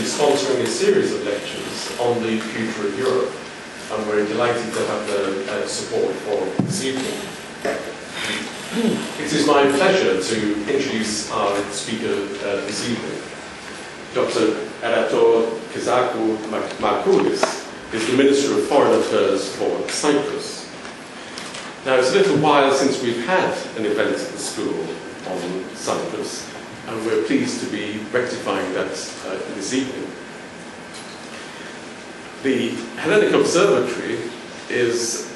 be sponsoring a series of lectures on the future of Europe, and we're delighted to have the support for this evening. It is my pleasure to introduce our speaker this evening. Dr. Erato Kozakou-Marcoullis is the Minister of Foreign Affairs for Cyprus. Now, it's a little while since we've had an event at the school on Cyprus, and we're pleased to be rectifying that this evening. The Hellenic Observatory is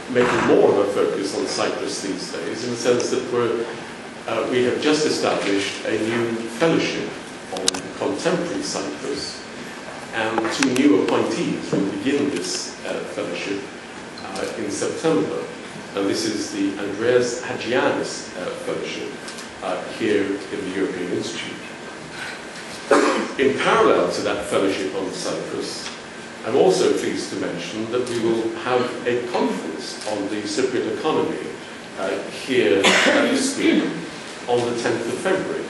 making more of a focus on Cyprus these days, in the sense that we have just established a new fellowship on contemporary Cyprus, and 2 new appointees will begin this fellowship in September. And this is the Andreas Hadjianis Fellowship here in the European Institute. In parallel to that fellowship on Cyprus, I'm also pleased to mention that we will have a conference on the Cypriot economy here at the school on the 10th of February.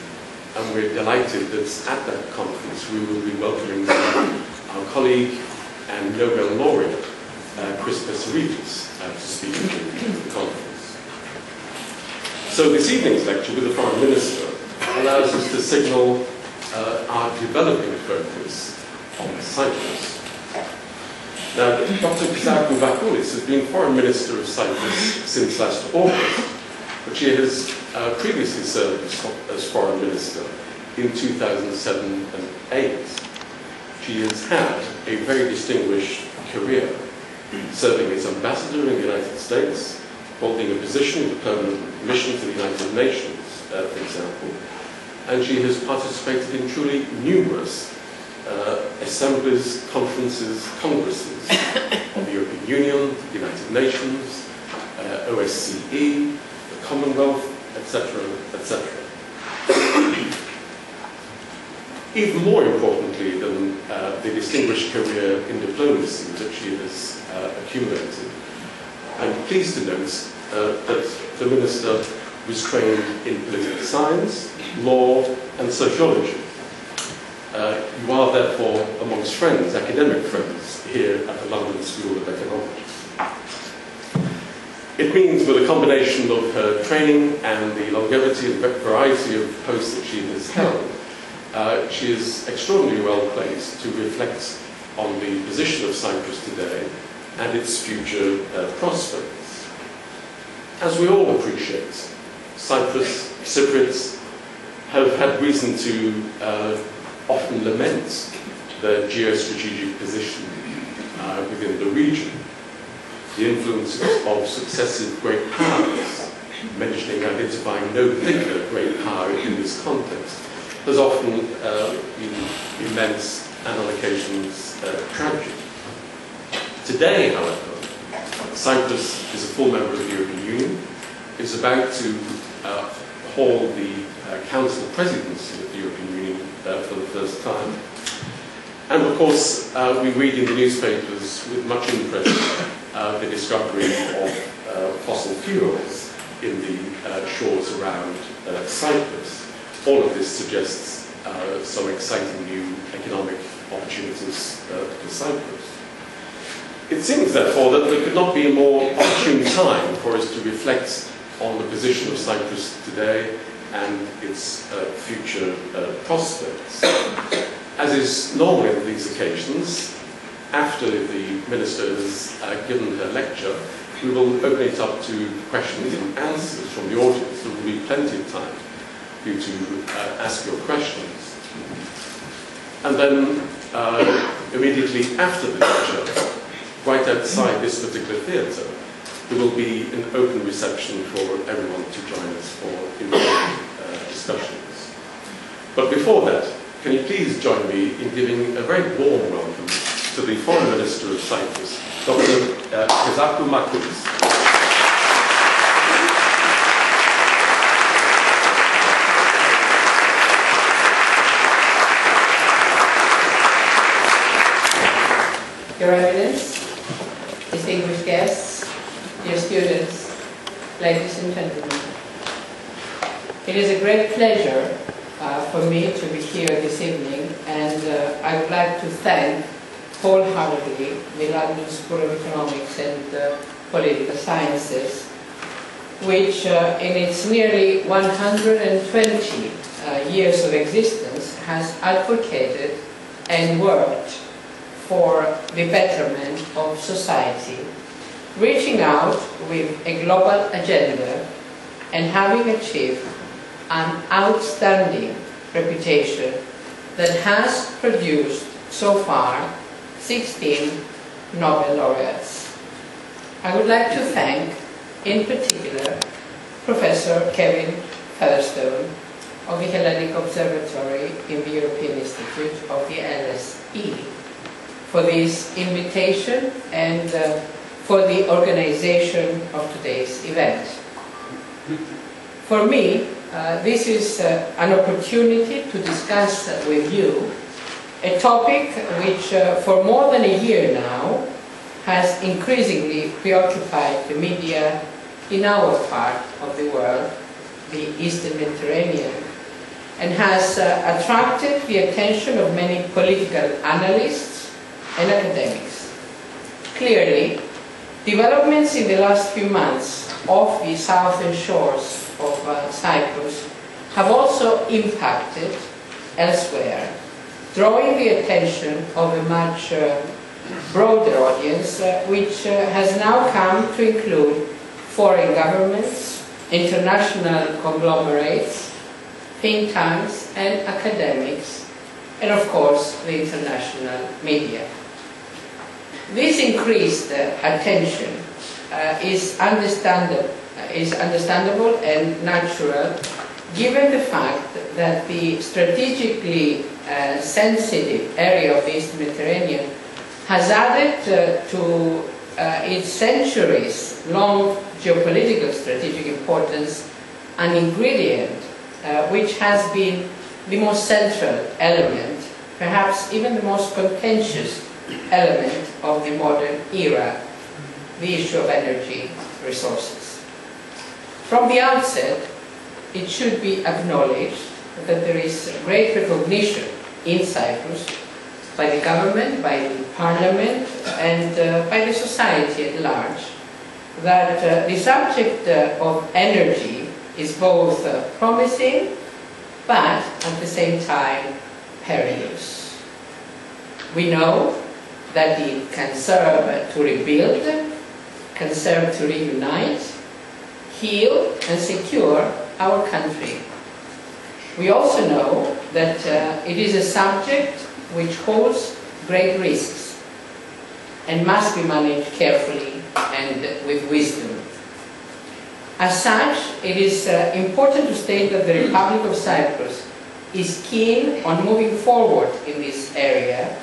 And we're delighted that at that conference we will be welcoming our colleague and Nobel laureate, Christopher to speak at the conference. So this evening's lecture with the Foreign Minister allows us to signal our developing focus on Cyprus. Now, Dr. Kozakou-Marcoullis has been Foreign Minister of Cyprus since last August, but she has previously served as Foreign Minister in 2007 and 2008. She has had a very distinguished career, serving as ambassador in the United States, holding a position in the permanent mission to the United Nations, for example, and she has participated in truly numerous assemblies, conferences, congresses of the European Union, the United Nations, OSCE, the Commonwealth, etc., etc. Even more importantly than the distinguished career in diplomacy that she has accumulated, I'm pleased to note that the Minister was trained in political science, law, and sociology. You are therefore amongst friends, academic friends, here at the London School of Economics. It means, with a combination of her training and the longevity and variety of posts that she has held, she is extraordinarily well placed to reflect on the position of Cyprus today and its future prospects. As we all appreciate, Cypriots have had reason to often lament their geostrategic position within the region, the influence of successive great powers, identifying no particular great power in this context, has often been immense and on occasions tragic. Today, however, Cyprus is a full member of the European Union, is about to hold the Council Presidency of the European Union for the first time. And of course, we read in the newspapers with much interest the discovery of fossil fuels in the shores around Cyprus. All of this suggests some exciting new economic opportunities for Cyprus. It seems, therefore, that there could not be a more opportune time for us to reflect on the position of Cyprus today and its future prospects. As is normal in these occasions, after the Minister has given her lecture, we will open it up to questions and answers from the audience. There will be plenty of time for you to ask your questions. And then, immediately after the lecture, right outside this particular theatre, there will be an open reception for everyone to join us for informal discussions. But before that, can you please join me in giving a very warm welcome to the Foreign Minister of Cyprus, Dr. Kozakou-Marcoullis. Your Eminence, distinguished guests, dear students, ladies and gentlemen. It is a great pleasure for me to be here this evening, and I I would like to thank wholeheartedly the London School of Economics and Political Sciences, which in its nearly 120 years of existence has advocated and worked for the betterment of society, reaching out with a global agenda and having achieved an outstanding reputation that has produced so far 16 Nobel laureates. I would like to thank, in particular, Professor Kevin Featherstone of the Hellenic Observatory in the European Institute of the LSE for this invitation and for the organization of today's event. For me, this is an opportunity to discuss with you a topic which for more than a year now has increasingly preoccupied the media in our part of the world, the Eastern Mediterranean, and has attracted the attention of many political analysts and academics. Clearly, developments in the last few months off the southern shores of Cyprus have also impacted elsewhere, drawing the attention of a much broader audience, which has now come to include foreign governments, international conglomerates, think tanks and academics, and of course the international media. This increased attention is understandable and natural, given the fact that the strategically sensitive area of the Eastern Mediterranean has added to its centuries-long geopolitical strategic importance an ingredient which has been the most central element, perhaps even the most contentious element of the modern era, the issue of energy resources. From the outset, it should be acknowledged that there is great recognition in Cyprus by the government, by the parliament, and by the society at large, that the subject of energy is both promising, but at the same time perilous. We know that it can serve to rebuild, can serve to reunite, heal and secure our country. We also know that it is a subject which holds great risks and must be managed carefully and with wisdom. As such, it is important to state that the Republic of Cyprus is keen on moving forward in this area,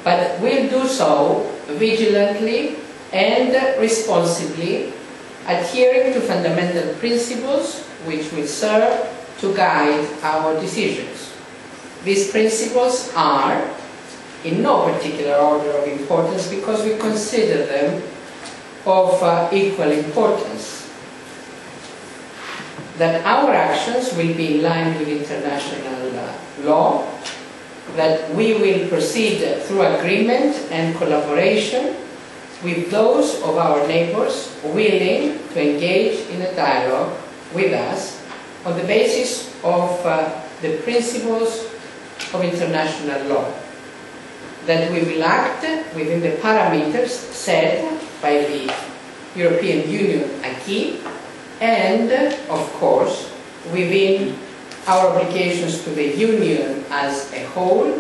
but will do so vigilantly and responsibly, adhering to fundamental principles which will serve to guide our decisions. These principles are, in no particular order of importance, because we consider them of equal importance: that our actions will be in line with international law, that we will proceed through agreement and collaboration with those of our neighbors willing to engage in a dialogue with us on the basis of the principles of international law, that we will act within the parameters set by the European Union acquis, and, of course, within our obligations to the Union as a whole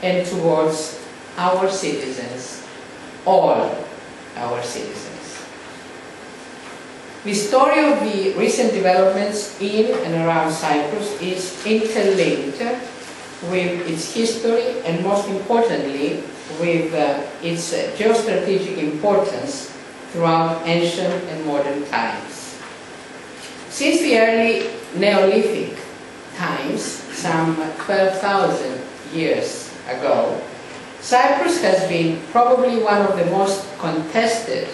and towards our citizens, all our citizens. The story of the recent developments in and around Cyprus is interlinked with its history and, most importantly, with its geostrategic importance throughout ancient and modern times. Since the early Neolithic times, some 12,000 years ago, Cyprus has been probably one of the most contested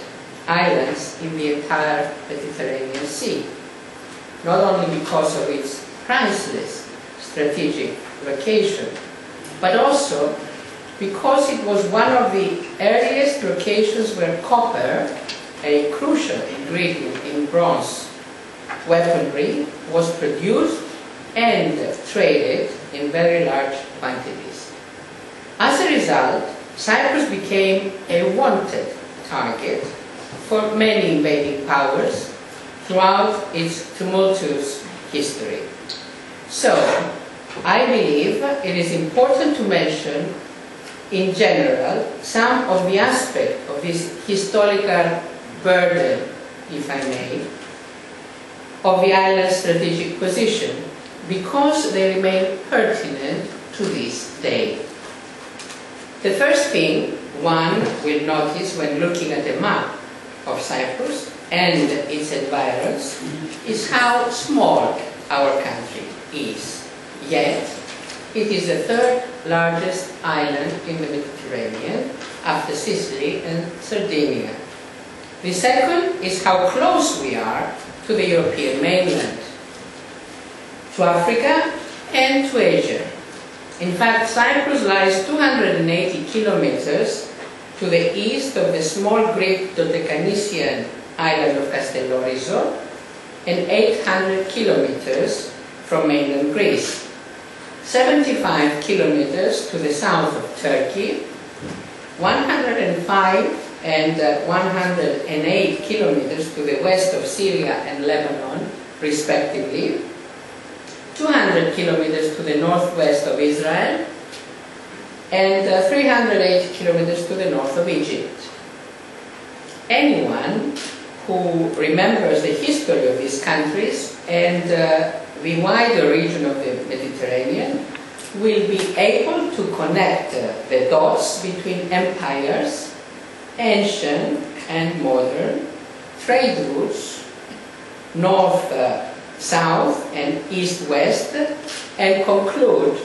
islands in the entire Mediterranean Sea, not only because of its priceless strategic location, but also because it was one of the earliest locations where copper, a crucial ingredient in bronze weaponry, was produced and traded in very large quantities. As a result, Cyprus became a wanted target for many invading powers throughout its tumultuous history. So, I believe it is important to mention in general some of the aspects of this historical burden, if I may, of the island's strategic position, because they remain pertinent to this day. The first thing one will notice when looking at a map of Cyprus and its environs is how small our country is. Yet, it is the third largest island in the Mediterranean after Sicily and Sardinia. The second is how close we are to the European mainland, to Africa and to Asia. In fact, Cyprus lies 280 kilometers to the east of the small Greek Dodecanesian island of Castellorizo and 800 kilometers from mainland Greece, 75 kilometers to the south of Turkey, 105 and 108 kilometers to the west of Syria and Lebanon, respectively, 200 kilometers to the northwest of Israel, and 380 kilometers to the north of Egypt. Anyone who remembers the history of these countries and the wider region of the Mediterranean will be able to connect the dots between empires, ancient and modern, trade routes, north-south and east-west, and conclude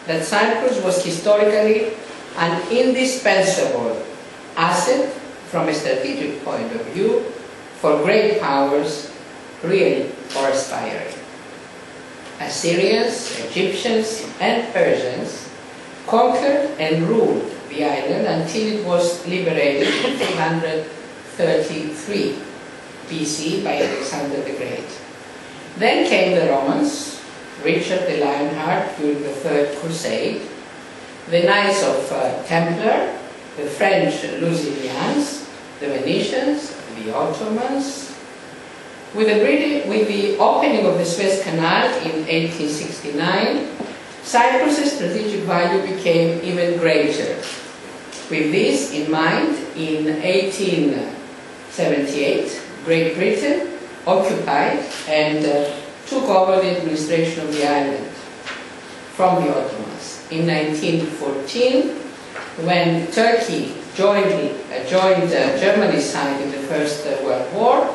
that Cyprus was historically an indispensable asset from a strategic point of view for great powers, real or aspiring. Assyrians, Egyptians, and Persians conquered and ruled the island until it was liberated in 333 BC by Alexander the Great. Then came the Romans, Richard the Lionheart during the Third Crusade, the Knights of Templar, the French Lusignan, the Venetians, the Ottomans. With the opening of the Suez Canal in 1869, Cyprus's strategic value became even greater. With this in mind, in 1878, Great Britain occupied and took over the administration of the island from the Ottomans. In 1914, when Turkey joined Germany's side in the First World War,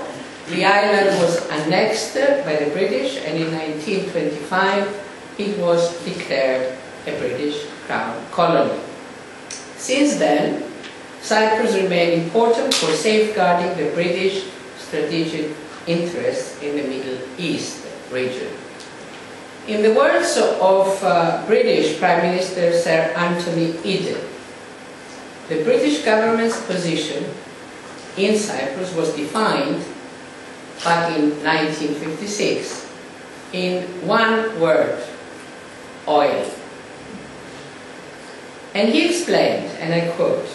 the island was annexed by the British, and in 1925 it was declared a British Crown colony. Since then, Cyprus remained important for safeguarding the British strategic interests in the Middle East region. In the words of British Prime Minister Sir Anthony Eden, the British government's position in Cyprus was defined back in 1956 in one word: oil. And he explained, and I quote,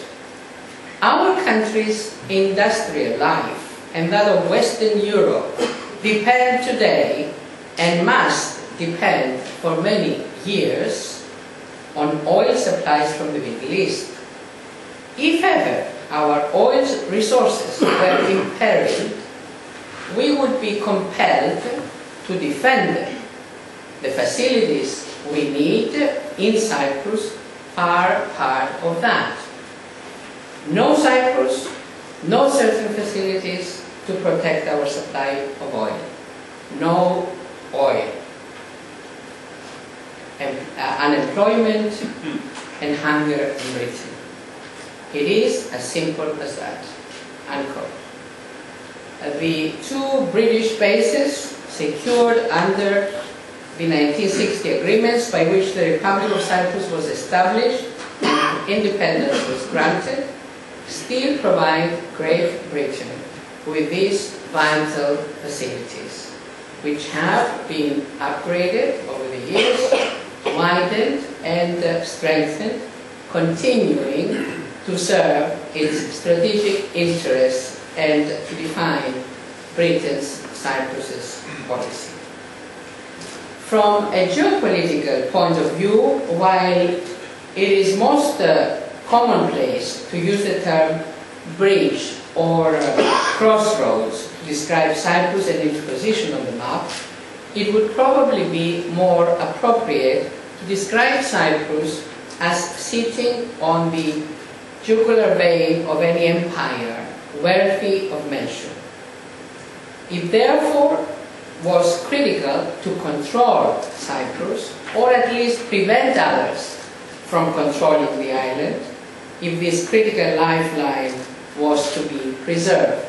"Our country's industrial life and that of Western Europe depend today and must depend for many years on oil supplies from the Middle East. If ever our oil resources were imperiled, we would be compelled to defend them. The facilities we need in Cyprus are part of that. No Cyprus, no certain facilities to protect our supply of oil. No oil. Unemployment and hunger in Britain. It is as simple as that." Unquote. The two British bases secured under the 1960 agreements by which the Republic of Cyprus was established and independence was granted still provide Great Britain with these vital facilities, which have been upgraded over the years, widened and strengthened, continuing to serve its strategic interests and to define Britain's Cyprus's policy. From a geopolitical point of view, while it is most commonplace to use the term bridge or crossroads to describe Cyprus and its position on the map, it would probably be more appropriate to describe Cyprus as sitting on the jugular vein of any empire worthy of mention. It therefore was critical to control Cyprus, or at least prevent others from controlling the island, if this critical lifeline was to be preserved.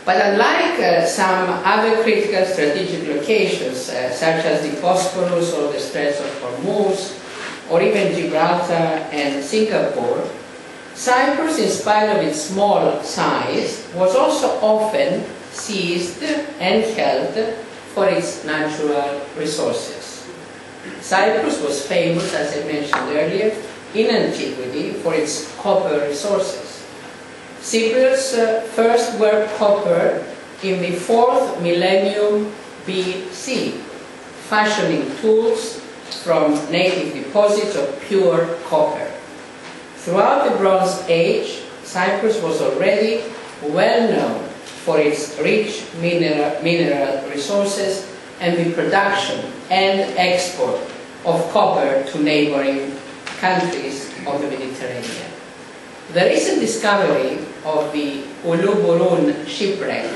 But unlike some other critical strategic locations, such as the Bosporus or the Straits of Hormuz, or even Gibraltar and Singapore, Cyprus, in spite of its small size, was also often seized and held for its natural resources. Cyprus was famous, as I mentioned earlier, in antiquity for its copper resources. Cypriots first worked copper in the 4th millennium BC, fashioning tools from native deposits of pure copper. Throughout the Bronze Age, Cyprus was already well known for its rich mineral resources and the production and export of copper to neighboring countries of the Mediterranean. The recent discovery of the Uluburun shipwreck,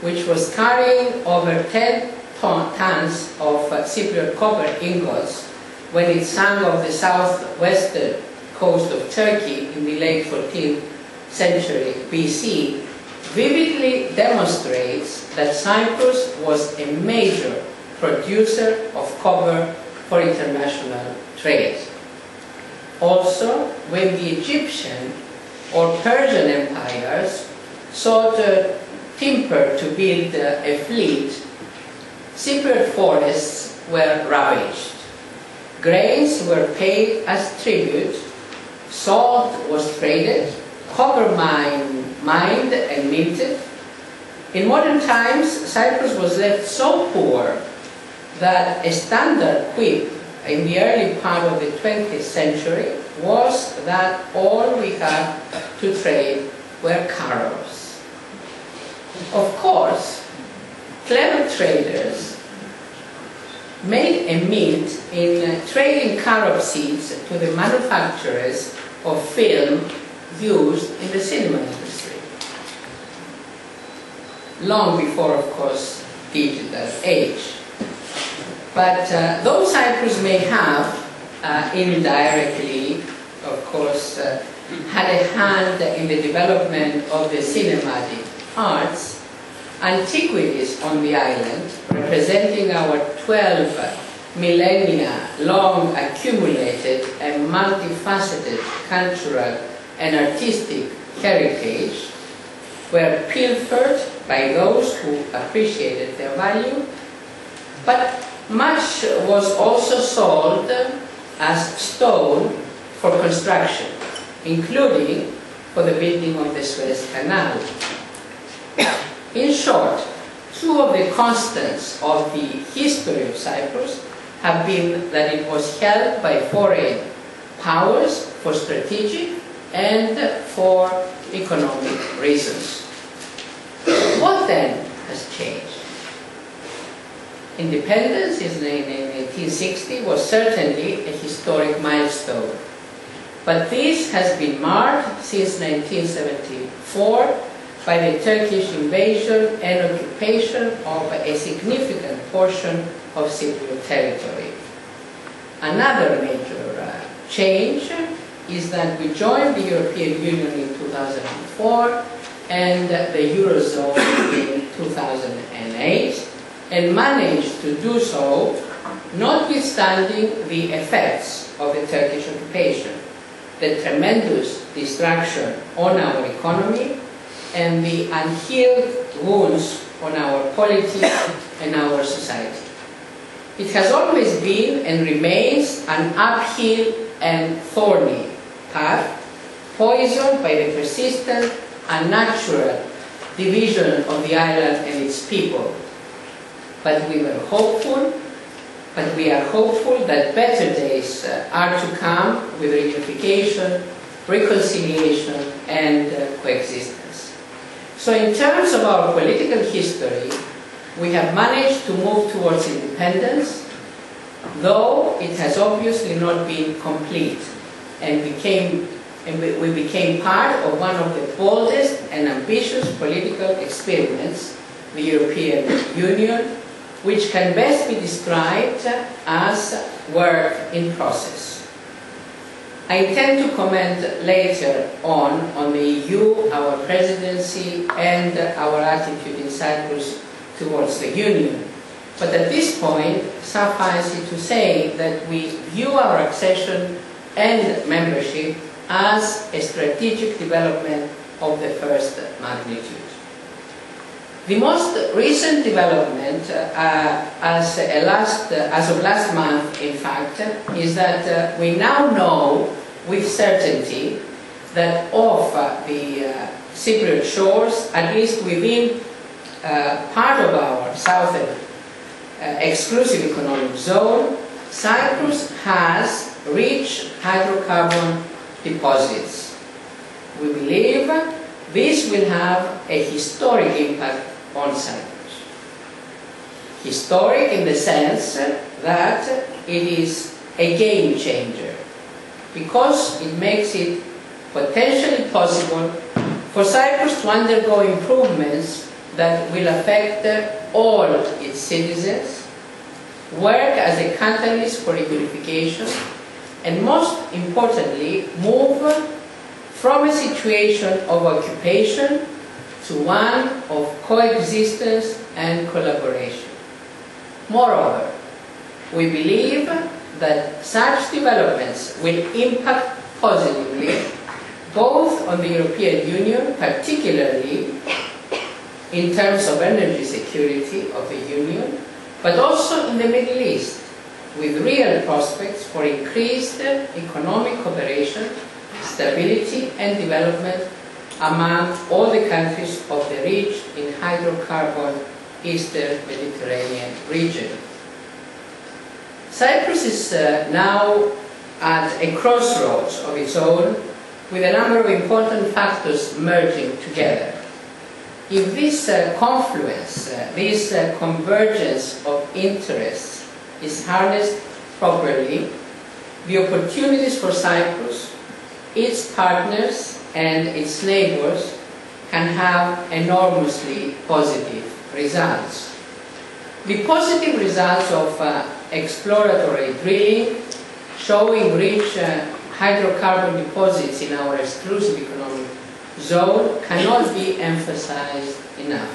which was carrying over 10 tons of Cypriot copper ingots when it sank off the southwestern coast of Turkey in the late 14th century BC, vividly demonstrates that Cyprus was a major producer of copper for international trade. Also, when the Egyptian or Persian empires sought timber to build a fleet, Cypriot forests were ravaged. Grains were paid as tribute, salt was traded, copper mined and minted. In modern times, Cyprus was left so poor that a standard quip in the early part of the 20th century was that all we had to trade were carobs. Of course, clever traders made a mint in trading carob seeds to the manufacturers of film used in the cinema industry. Long before, of course, digital age. But though Cyprus may have indirectly, of course, had a hand in the development of the cinematic arts, antiquities on the island, representing our 12 millennia long accumulated and multifaceted cultural and artistic heritage, were pilfered by those who appreciated their value, but much was also sold as stone for construction, including for the building of the Suez Canal. In short, two of the constants of the history of Cyprus have been that it was held by foreign powers for strategic and for economic reasons. What then has changed? Independence in 1860 was certainly a historic milestone, but this has been marred since 1974 by the Turkish invasion and occupation of a significant portion of Cypriot territory. Another major change is that we joined the European Union in 2004 and the Eurozone in 2008, and managed to do so notwithstanding the effects of the Turkish occupation, the tremendous destruction on our economy, and the unhealed wounds on our polity and our society. It has always been and remains an uphill and thorny path, poisoned by the persistent, unnatural division of the island and its people. But we are hopeful that better days are to come with reunification, reconciliation, and coexistence. So in terms of our political history, we have managed to move towards independence, though it has obviously not been complete, and we became part of one of the boldest and ambitious political experiments, the European Union, which can best be described as work in process. I intend to comment later on the EU, our presidency, and our attitude in Cyprus towards the Union. But at this point, suffice it to say that we view our accession and membership as a strategic development of the first magnitude. The most recent development, as of last month, in fact, is that we now know with certainty that off the Cypriot shores, at least within part of our southern exclusive economic zone, Cyprus has rich hydrocarbon deposits. We believe this will have a historic impact on Cyprus. Historic in the sense that it is a game changer, because it makes it potentially possible for Cyprus to undergo improvements that will affect all its citizens, work as a catalyst for reunification, and most importantly, move from a situation of occupation to one of coexistence and collaboration. Moreover, we believe that such developments will impact positively both on the European Union, particularly in terms of energy security of the Union, but also in the Middle East, with real prospects for increased economic cooperation, stability and development among all the countries of the rich in hydrocarbon Eastern Mediterranean region. Cyprus is now at a crossroads of its own, with a number of important factors merging together. If this confluence, this convergence of interests is harnessed properly, the opportunities for Cyprus, its partners and its neighbors can have enormously positive results. The positive results of exploratory drilling showing rich hydrocarbon deposits in our exclusive economic zone cannot be emphasized enough.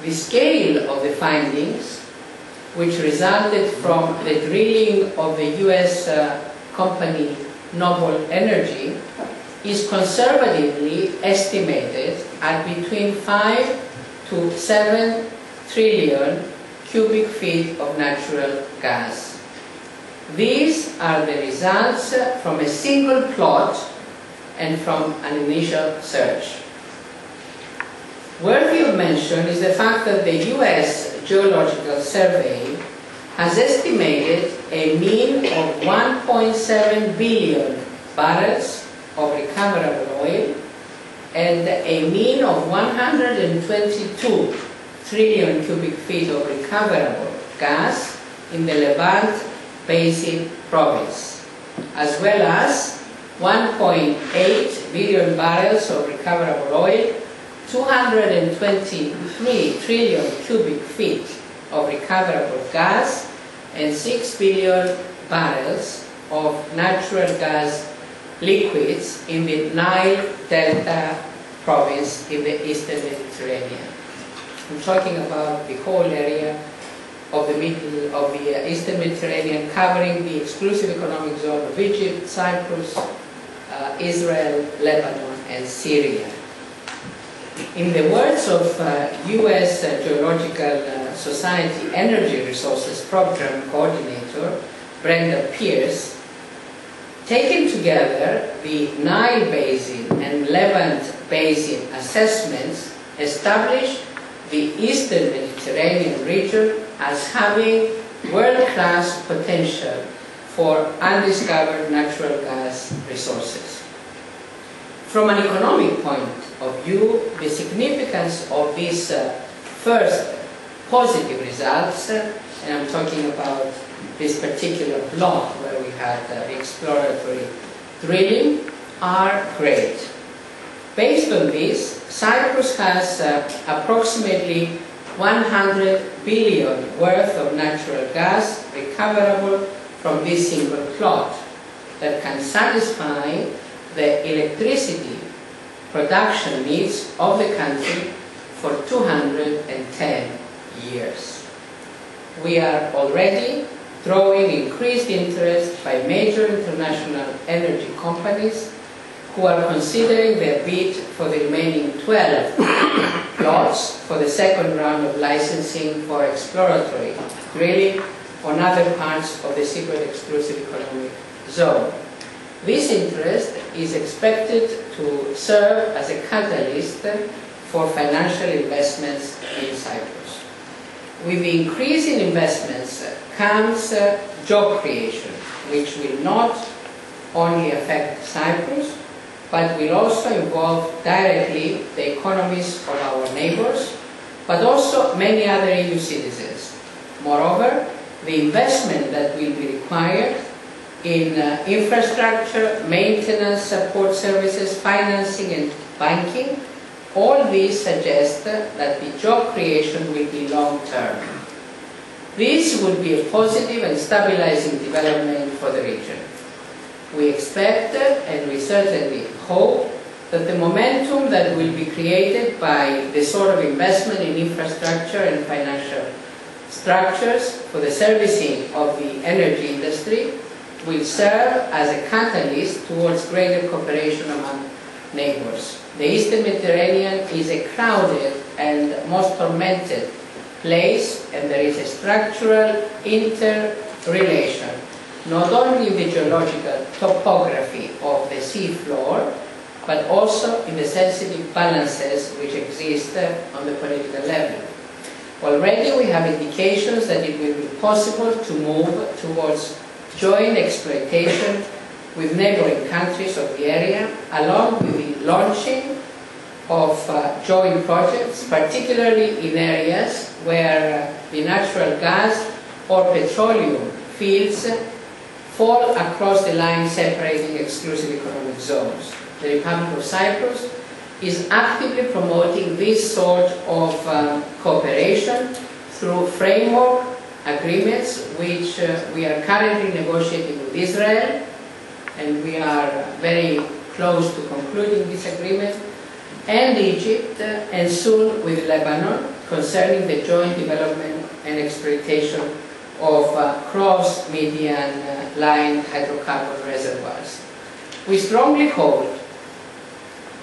The scale of the findings, which resulted from the drilling of the US company Noble Energy, is conservatively estimated at between 5 to 7 trillion cubic feet of natural gas. These are the results from a single plot and from an initial search. Worthy of mention is the fact that the US Geological Survey has estimated a mean of 1.7 billion barrels of recoverable oil and a mean of 122 trillion cubic feet of recoverable gas in the Levant Basin province, as well as 1.8 billion barrels of recoverable oil, 223 trillion cubic feet of recoverable gas, and 6 billion barrels of natural gas liquids in the Nile Delta province in the Eastern Mediterranean. I'm talking about the whole area of the Eastern Mediterranean, covering the exclusive economic zone of Egypt, Cyprus, Israel, Lebanon, and Syria. In the words of US Geological Society Energy Resources Program Coordinator Brenda Pierce, taken together, the Nile Basin and Levant Basin assessments establish the Eastern Mediterranean region as having world-class potential for undiscovered natural gas resources. From an economic point of view, the significance of these first positive results, and I'm talking about this particular block where we had exploratory drilling, are great. Based on this, Cyprus has approximately 100 billion worth of natural gas recoverable from this single plot that can satisfy the electricity production needs of the country for 210 years. We are already drawing increased interest by major international energy companies who are considering their bid for the remaining 12 plots for the second round of licensing for exploratory drilling on other parts of the Cyprus Exclusive Economic Zone. This interest is expected to serve as a catalyst for financial investments in Cyprus. With the increase in investments comes job creation, which will not only affect Cyprus, but will also involve directly the economies of our neighbors, but also many other EU citizens. Moreover, the investment that will be required in infrastructure, maintenance, support services, financing and banking, all these suggest that the job creation will be long-term. This would be a positive and stabilizing development for the region. We expect and we certainly hope that the momentum that will be created by the sort of investment in infrastructure and financial structures for the servicing of the energy industry will serve as a catalyst towards greater cooperation among neighbors. The Eastern Mediterranean is a crowded and most tormented place, and there is a structural interrelation, not only in the geological topography of the sea floor, but also in the sensitive balances which exist on the political level. Already we have indications that it will be possible to move towards joint exploitation with neighboring countries of the area, along with the launching of joint projects, particularly in areas where the natural gas or petroleum fields fall across the line separating exclusive economic zones. The Republic of Cyprus is actively promoting this sort of cooperation through framework agreements which we are currently negotiating with Israel, and we are very close to concluding this agreement, and Egypt, and soon with Lebanon, concerning the joint development and exploitation of cross-median line hydrocarbon reservoirs. We strongly hold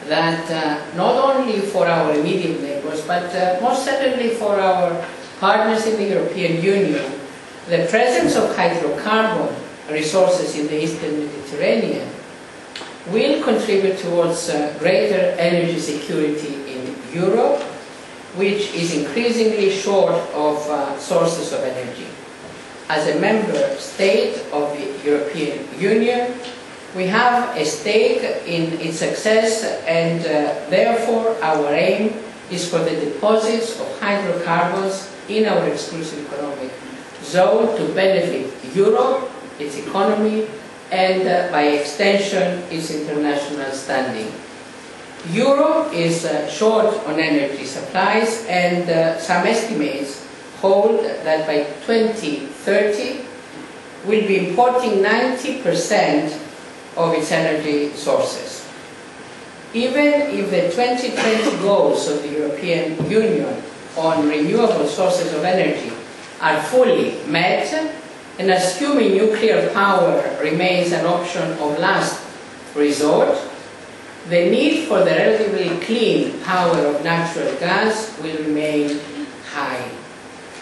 that not only for our immediate neighbors, but most certainly for our partners in the European Union, the presence of hydrocarbon resources in the Eastern Mediterranean will contribute towards greater energy security in Europe, which is increasingly short of sources of energy. As a member state of the European Union, we have a stake in its success, and therefore our aim is for the deposits of hydrocarbons in our exclusive economic zone to benefit Europe, its economy, and by extension its international standing. Europe is short on energy supplies, and some estimates hold that by 2030 will be importing 90% of its energy sources. Even if the 2020 goals of the European Union on renewable sources of energy are fully met, and assuming nuclear power remains an option of last resort, the need for the relatively clean power of natural gas will remain high.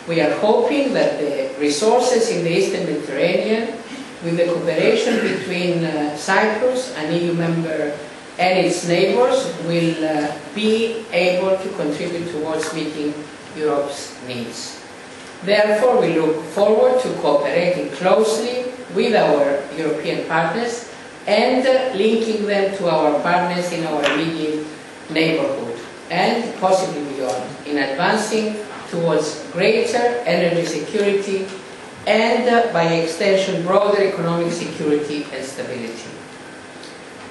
We are hoping that the resources in the Eastern Mediterranean, with the cooperation between Cyprus, an EU member, and its neighbors, will be able to contribute towards meeting Europe's needs. Therefore, we look forward to cooperating closely with our European partners and linking them to our partners in our immediate neighborhood and possibly beyond, in advancing towards greater energy security and, by extension, broader economic security and stability.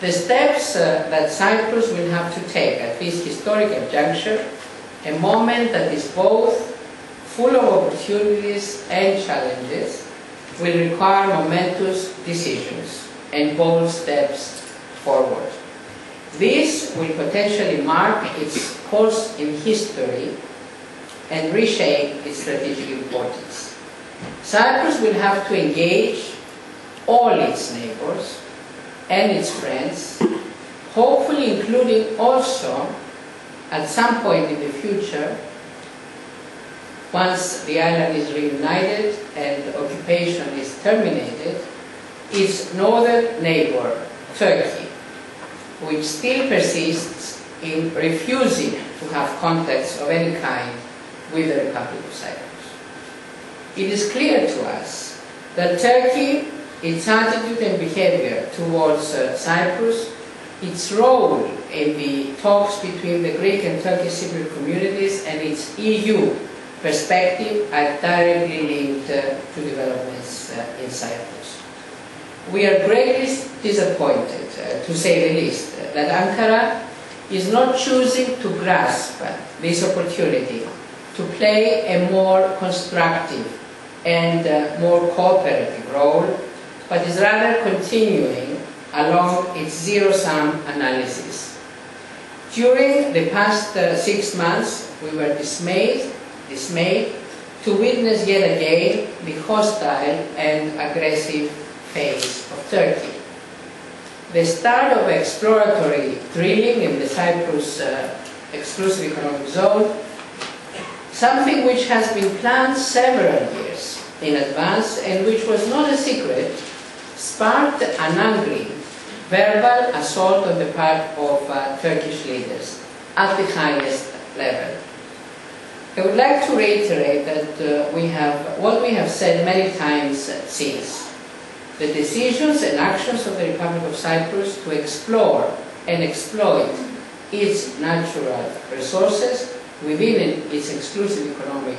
The steps that Cyprus will have to take at this historical juncture, a moment that is both full of opportunities and challenges, will require momentous decisions and bold steps forward. This will potentially mark its course in history and reshape its strategic importance. Cyprus will have to engage all its neighbors and its friends, hopefully including also, at some point in the future, once the island is reunited and occupation is terminated, its northern neighbor, Turkey, which still persists in refusing to have contacts of any kind with the Republic of Cyprus. It is clear to us that Turkey, its attitude and behavior towards Cyprus, its role in the talks between the Greek and Turkish Cypriot communities, and its EU perspective are directly linked to developments in Cyprus. We are greatly disappointed, to say the least, that Ankara is not choosing to grasp this opportunity to play a more constructive and more cooperative role, but is rather continuing along its zero-sum analysis. During the past 6 months, we were dismayed to witness yet again the hostile and aggressive phase of Turkey. The start of exploratory drilling in the Cyprus Exclusive Economic Zone, something which has been planned several years in advance and which was not a secret, sparked an angry verbal assault on the part of Turkish leaders at the highest level. I would like to reiterate that what we have said many times since. The decisions and actions of the Republic of Cyprus to explore and exploit its natural resources within its exclusive economic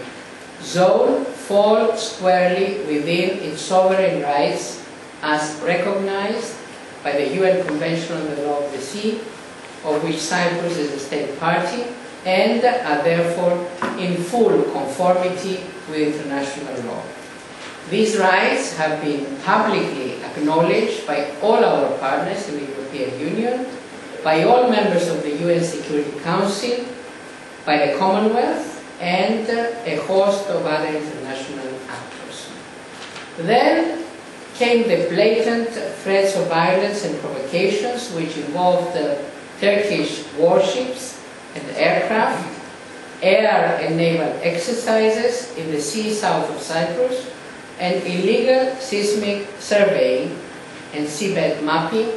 zone fall squarely within its sovereign rights as recognized by the UN Convention on the Law of the Sea, of which Cyprus is a state party, and are therefore in full conformity with international law. These rights have been publicly acknowledged by all our partners in the European Union, by all members of the UN Security Council, by the Commonwealth, and a host of other international actors. Then came the blatant threats of violence and provocations which involved Turkish warships and aircraft, air and naval exercises in the sea south of Cyprus, and illegal seismic surveying and seabed mapping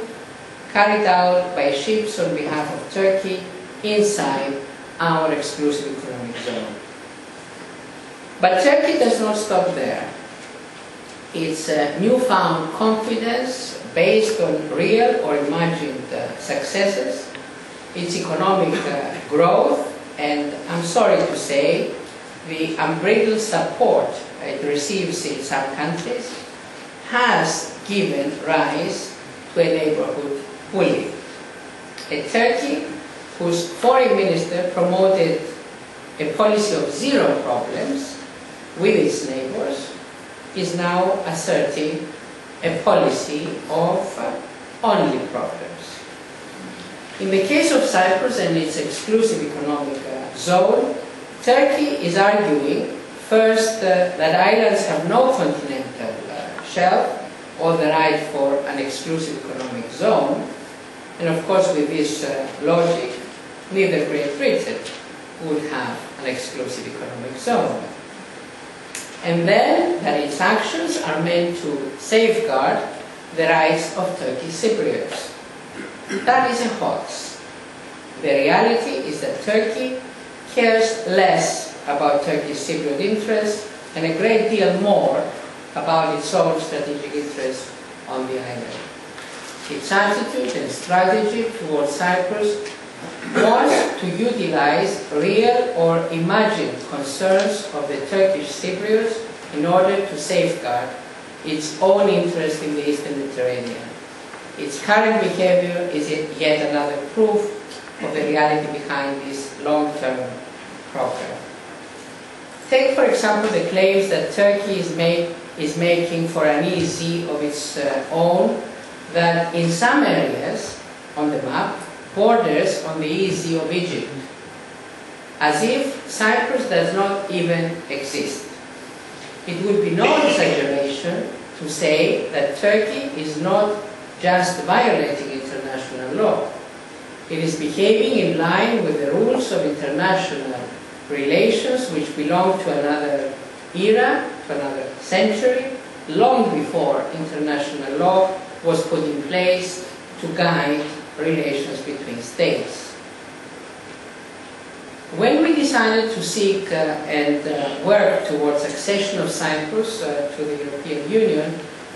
carried out by ships on behalf of Turkey inside our exclusive economic zone. But Turkey does not stop there. Its newfound confidence, based on real or imagined successes, its economic growth, and I'm sorry to say, the unbridled support it receives in some countries, has given rise to a neighborhood bully. A Turkey whose foreign minister promoted a policy of zero problems with its neighbors is now asserting a policy of only problems. In the case of Cyprus and its exclusive economic zone, Turkey is arguing, first, that islands have no continental shelf or the right for an exclusive economic zone, and of course with this logic, neither Great Britain would have an exclusive economic zone. And then that its actions are meant to safeguard the rights of Turkish Cypriots. That is a hoax. The reality is that Turkey cares less about Turkish Cypriot interests and a great deal more about its own strategic interests on the island. Its attitude and strategy towards Cyprus was to utilize real or imagined concerns of the Turkish Cypriots in order to safeguard its own interest in the Eastern Mediterranean. Its current behavior is yet another proof of the reality behind this long-term program. Take, for example, the claims that Turkey is making for an EEZ of its own that in some areas on the map borders on the EEZ of Egypt, as if Cyprus does not even exist. It would be no exaggeration to say that Turkey is not just violating international law. It is behaving in line with the rules of international relations which belong to another era, to another century, long before international law was put in place to guide relations between states. When we decided to seek and work towards accession of Cyprus to the European Union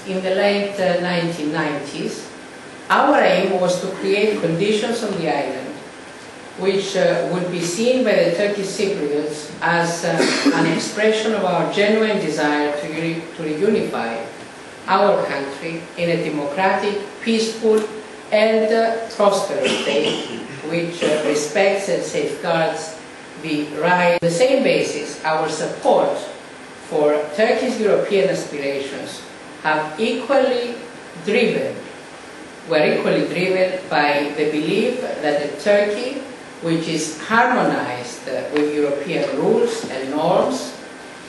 in the late 1990s, our aim was to create conditions on the island which would be seen by the Turkish Cypriots as an expression of our genuine desire to reunify our country in a democratic, peaceful and prosperous state which respects and safeguards the right. On the same basis, our support for Turkey's European aspirations were equally driven by the belief that a Turkey which is harmonized with European rules and norms,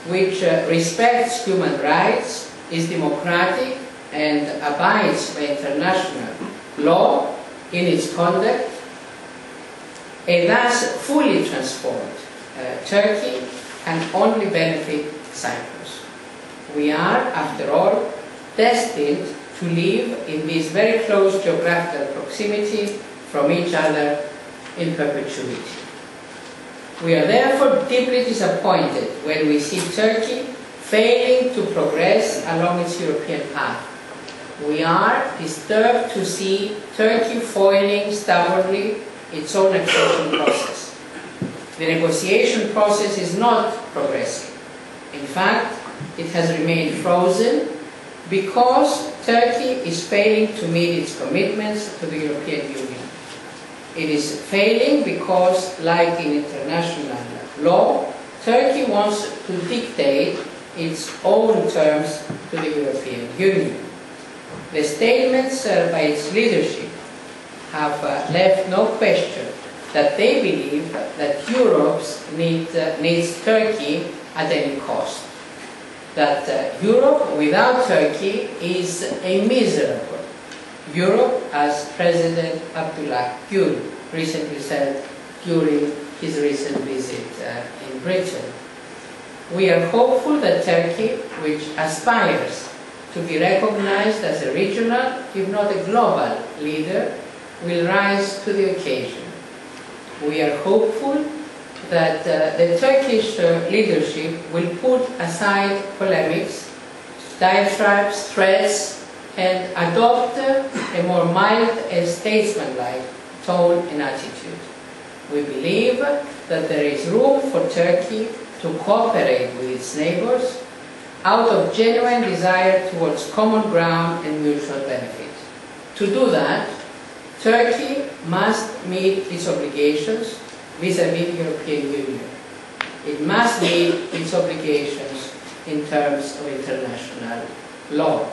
which respects human rights, is democratic and abides by international law in its conduct, and thus fully transformed Turkey can only benefit Cyprus. We are, after all, destined to live in this very close geographical proximity from each other in perpetuity. We are therefore deeply disappointed when we see Turkey failing to progress along its European path. We are disturbed to see Turkey foiling stubbornly its own accession process. The negotiation process is not progressing. In fact, it has remained frozen because Turkey is failing to meet its commitments to the European Union. It is failing because, like in international law, Turkey wants to dictate its own terms to the European Union. The statements by its leadership have left no question that they believe that Europe needs Turkey at any cost. That Europe without Turkey is a miserable Europe, as President Abdullah Gül recently said during his recent visit in Britain. We are hopeful that Turkey, which aspires to be recognized as a regional, if not a global leader, will rise to the occasion. We are hopeful that the Turkish leadership will put aside polemics, diatribes, threats, and adopt a more mild and statesmanlike tone and attitude. We believe that there is room for Turkey to cooperate with its neighbors out of genuine desire towards common ground and mutual benefit. To do that, Turkey must meet its obligations vis-à-vis the European Union. It must meet its obligations in terms of international law.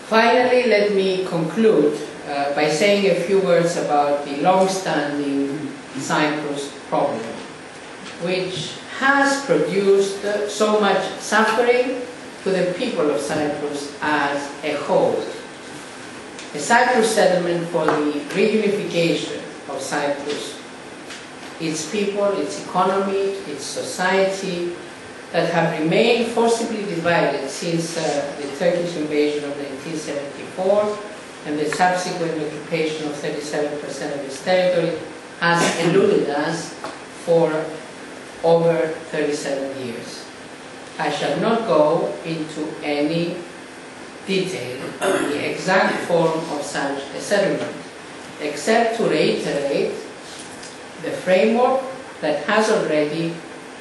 Finally, let me conclude by saying a few words about the long-standing Cyprus problem. which has produced so much suffering to the people of Cyprus as a whole. A Cyprus settlement for the reunification of Cyprus, its people, its economy, its society, that have remained forcibly divided since the Turkish invasion of 1974 and the subsequent occupation of 37% of its territory, has eluded us for over 37 years. I shall not go into any detail on the exact form of such a settlement, except to reiterate the framework that has already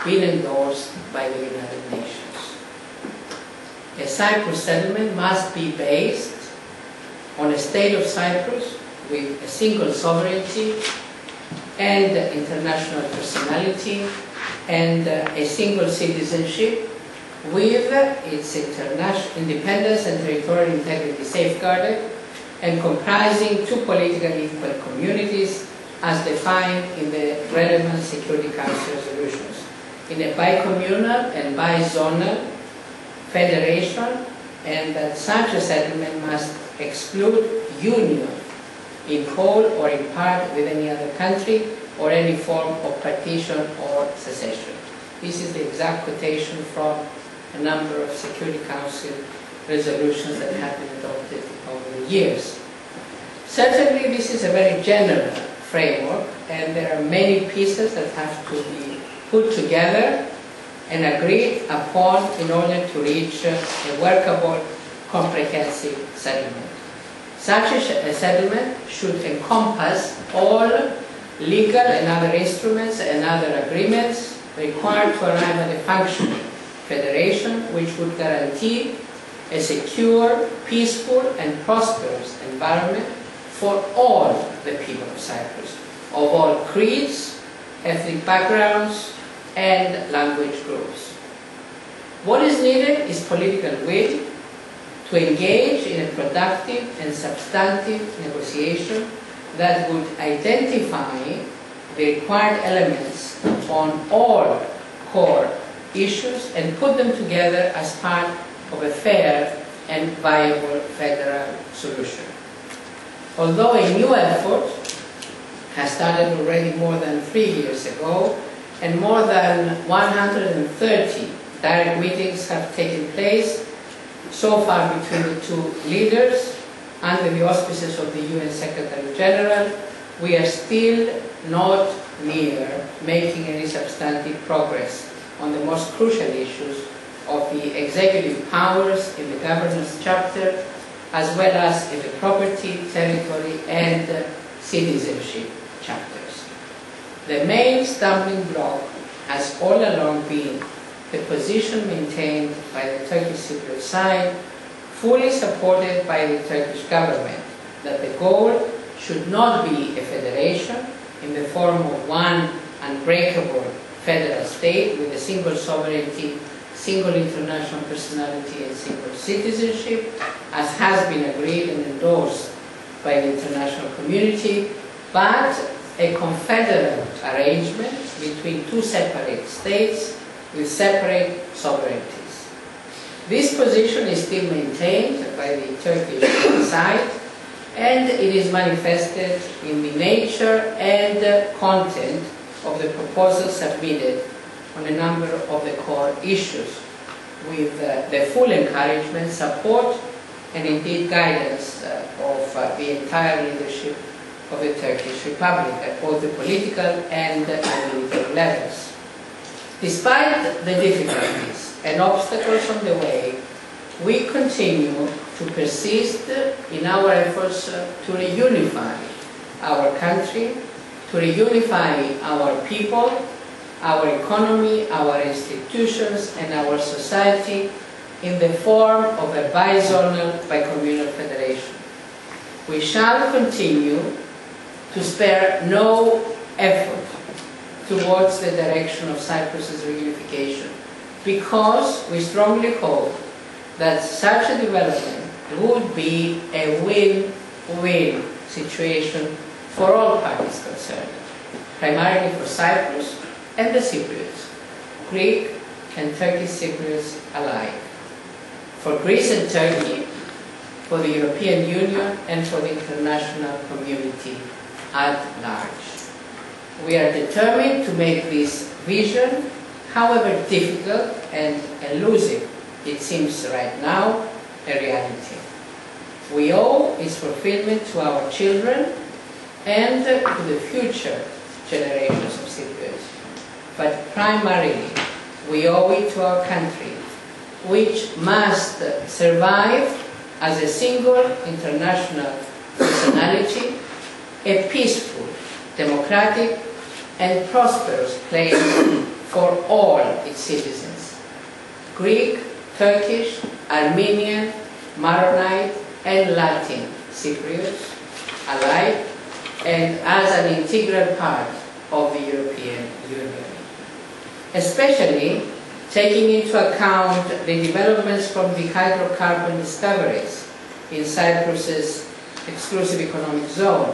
been endorsed by the United Nations. A Cyprus settlement must be based on a state of Cyprus with a single sovereignty and international personality and a single citizenship, with its independence and territorial integrity safeguarded, and comprising two politically equal communities as defined in the relevant Security Council resolutions, in a bicommunal and bizonal federation, and that such a settlement must exclude union in whole or in part with any other country or any form of partition or secession. This is the exact quotation from a number of Security Council resolutions that have been adopted over the years. Certainly this is a very general framework, and there are many pieces that have to be put together and agreed upon in order to reach a workable, comprehensive settlement. Such a settlement should encompass all legal and other instruments and other agreements required to arrive at a functioning federation which would guarantee a secure, peaceful and prosperous environment for all the people of Cyprus, of all creeds, ethnic backgrounds and language groups. What is needed is political will to engage in a productive and substantive negotiation that would identify the required elements on all core issues and put them together as part of a fair and viable federal solution. Although a new effort has started already more than 3 years ago, and more than 130 direct meetings have taken place so far between the two leaders under the auspices of the UN Secretary General, we are still not near making any substantive progress on the most crucial issues of the executive powers in the governance chapter, as well as in the property, territory and citizenship chapters. The main stumbling block has all along been the position maintained by the Turkish Cypriot side, fully supported by the Turkish government, that the goal should not be a federation in the form of one unbreakable federal state with a single sovereignty, single international personality and single citizenship, as has been agreed and endorsed by the international community, but a confederate arrangement between two separate states with separate sovereignties. This position is still maintained by the Turkish side, and it is manifested in the nature and content of the proposals submitted on a number of the core issues, with the full encouragement, support and indeed guidance of the entire leadership of the Turkish Republic at both the political and the military levels. Despite the difficulties and obstacles on the way, we continue to persist in our efforts to reunify our country, to reunify our people, our economy, our institutions and our society in the form of a bizonal, bicommunal federation. We shall continue to spare no effort towards the direction of Cyprus's reunification, because we strongly hope that such a development would be a win-win situation for all parties concerned, primarily for Cyprus, and the Cypriots, Greek and Turkish Cypriots alike, for Greece and Turkey, for the European Union, and for the international community at large. We are determined to make this vision, however difficult and elusive it seems right now, a reality. We owe its fulfillment to our children and to the future generations of Cypriots. But primarily, we owe it to our country, which must survive as a single international personality, a peaceful, democratic, and prosperous place for all its citizens, Greek, Turkish, Armenian, Maronite, and Latin Cypriots alike, and as an integral part of the European Union. Especially taking into account the developments from the hydrocarbon discoveries in Cyprus's Exclusive Economic Zone,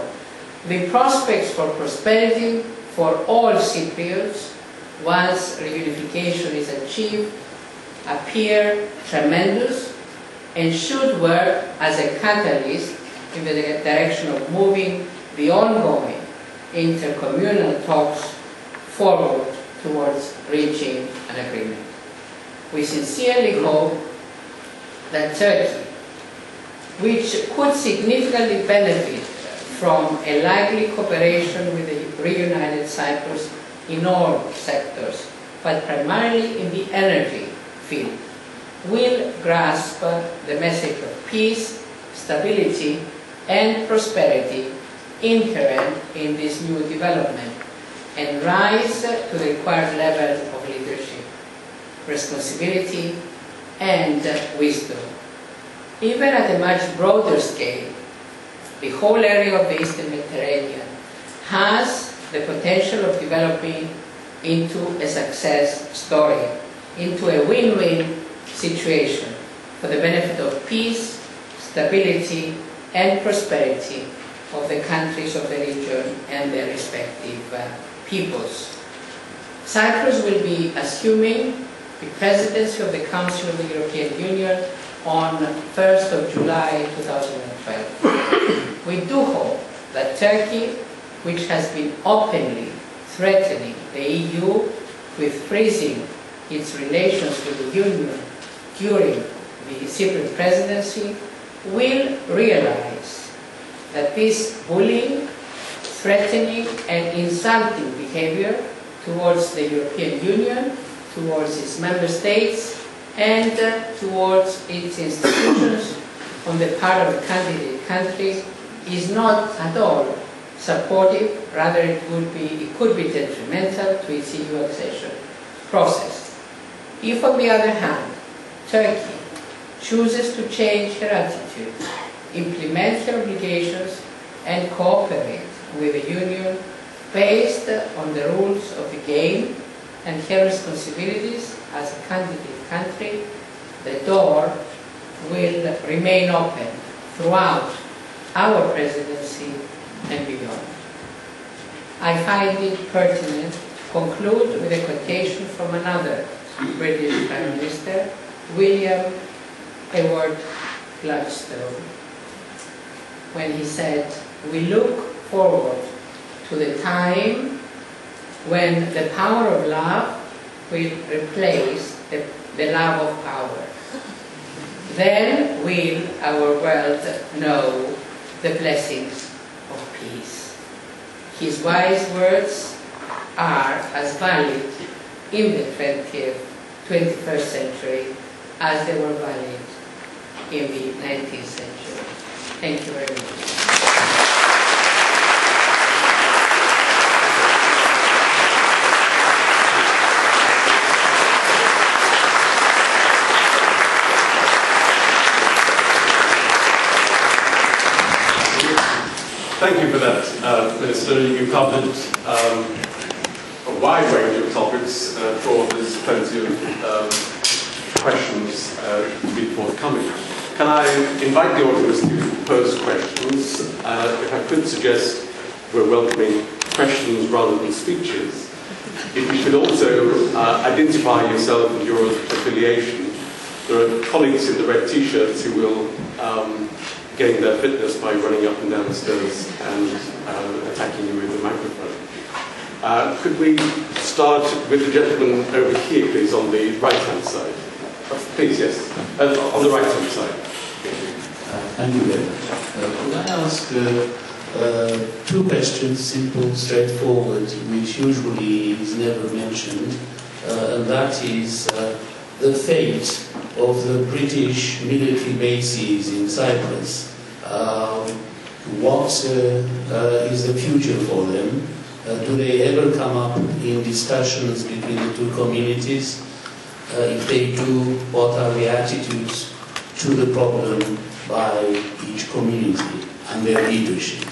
the prospects for prosperity for all Cypriots once reunification is achieved appear tremendous and should work as a catalyst in the direction of moving the ongoing intercommunal talks forward towards reaching an agreement. We sincerely hope that Turkey, which could significantly benefit from a likely cooperation with the reunited Cyprus in all sectors, but primarily in the energy field, will grasp the message of peace, stability, and prosperity inherent in this new development and rise to the required level of leadership, responsibility, and wisdom. Even at a much broader scale, the whole area of the Eastern Mediterranean has the potential of developing into a success story, into a win-win situation for the benefit of peace, stability, and prosperity of the countries of the region and their respective peoples. Cyprus will be assuming the presidency of the Council of the European Union on 1st of July 2012. We do hope that Turkey, which has been openly threatening the EU with freezing its relations with the Union during the Cypriot presidency, will realize that this bullying, threatening, and insulting behavior towards the European Union, towards its member states, and towards its institutions on the part of the candidate countries is not at all supportive. Rather, it could be detrimental to its EU accession process. If, on the other hand, Turkey chooses to change her attitude, implement her obligations, and cooperate with the Union based on the rules of the game and her responsibilities as a candidate country, the door will remain open throughout our presidency and beyond. I find it pertinent to conclude with a quotation from another British Prime Minister, William Ewart Gladstone, when he said, "We look forward to the time when the power of love will replace the love of power. Then will our world know the blessings of peace." His wise words are as valid in the 21st century as they were valid in the 19th century. Thank you very much. Thank you for that, Minister. You covered a wide range of topics. For there's plenty of questions to be forthcoming. Can I invite the audience to pose questions? If I could suggest we're welcoming questions rather than speeches. If you could also identify yourself and your affiliation. There are colleagues in the red t-shirts who will gain their fitness by running up and down the stairs and attacking you with a microphone. Could we start with the gentleman over here, please, on the right-hand side? Please, yes. On the right-hand side. Thank you very much. Could I ask two questions, simple, straightforward, which usually is never mentioned, and that is the fate of the British military bases in Cyprus. What is the future for them? Do they ever come up in discussions between the two communities? If they do, what are the attitudes to the problem by each community and their leadership?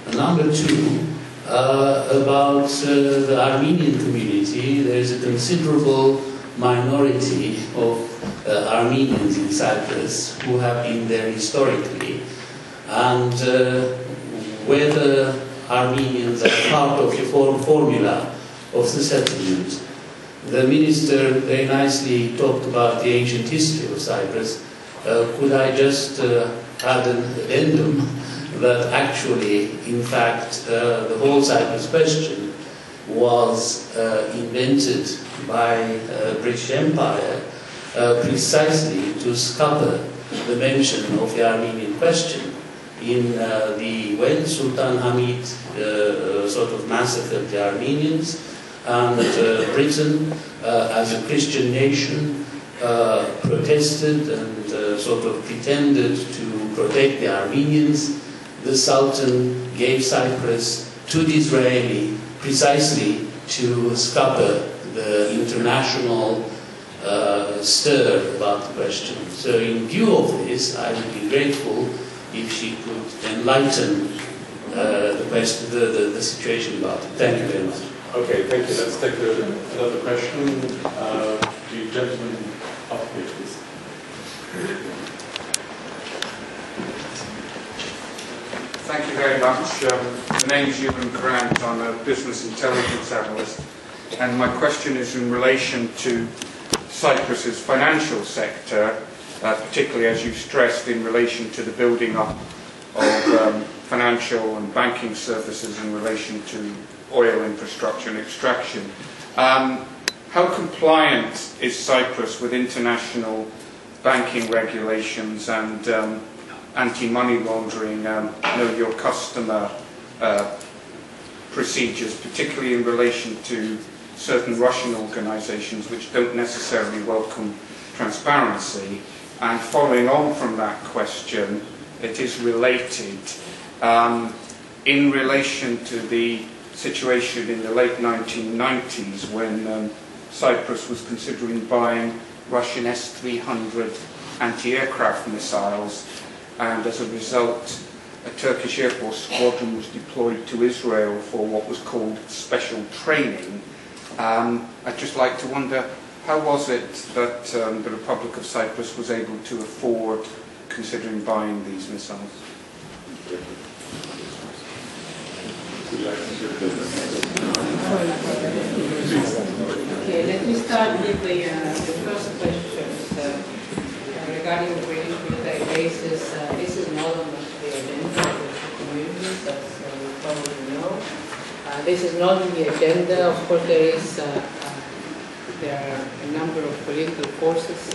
And number two, about the Armenian community, there is a considerable minority of Armenians in Cyprus who have been there historically, and whether Armenians are part of the formula of the settlement. The minister very nicely talked about the ancient history of Cyprus. Could I just add an addendum that actually, in fact, the whole Cyprus question was invented by the British Empire precisely to scupper the mention of the Armenian question when Sultan Hamid sort of massacred the Armenians, and Britain, as a Christian nation, protested and sort of pretended to protect the Armenians. The Sultan gave Cyprus to the Israeli precisely to scupper the international stir about the question. So in view of this, I would be grateful if she could enlighten the situation about it. Thank you very much. Okay, thank you. Let's take another question. The gentleman up here, please. Thank you very much. My name is Ewan Grant. I'm a business intelligence analyst, and my question is in relation to Cyprus's financial sector, particularly, as you stressed, in relation to the building up of financial and banking services in relation to oil infrastructure and extraction. How compliant is Cyprus with international banking regulations and anti-money laundering, know your customer procedures, particularly in relation to certain Russian organisations which don't necessarily welcome transparency? And following on from that question, it is related in relation to the situation in the late 1990s when Cyprus was considering buying Russian S-300 anti-aircraft missiles, and as a result a Turkish Air Force squadron was deployed to Israel for what was called special training. I'd just like to wonder, how was it that the Republic of Cyprus was able to afford considering buying these missiles? Okay, let me start with the first question regarding the British military bases. This is not on the agenda of the communities, as you probably know. This is not on the agenda. Of course, there are a number of political forces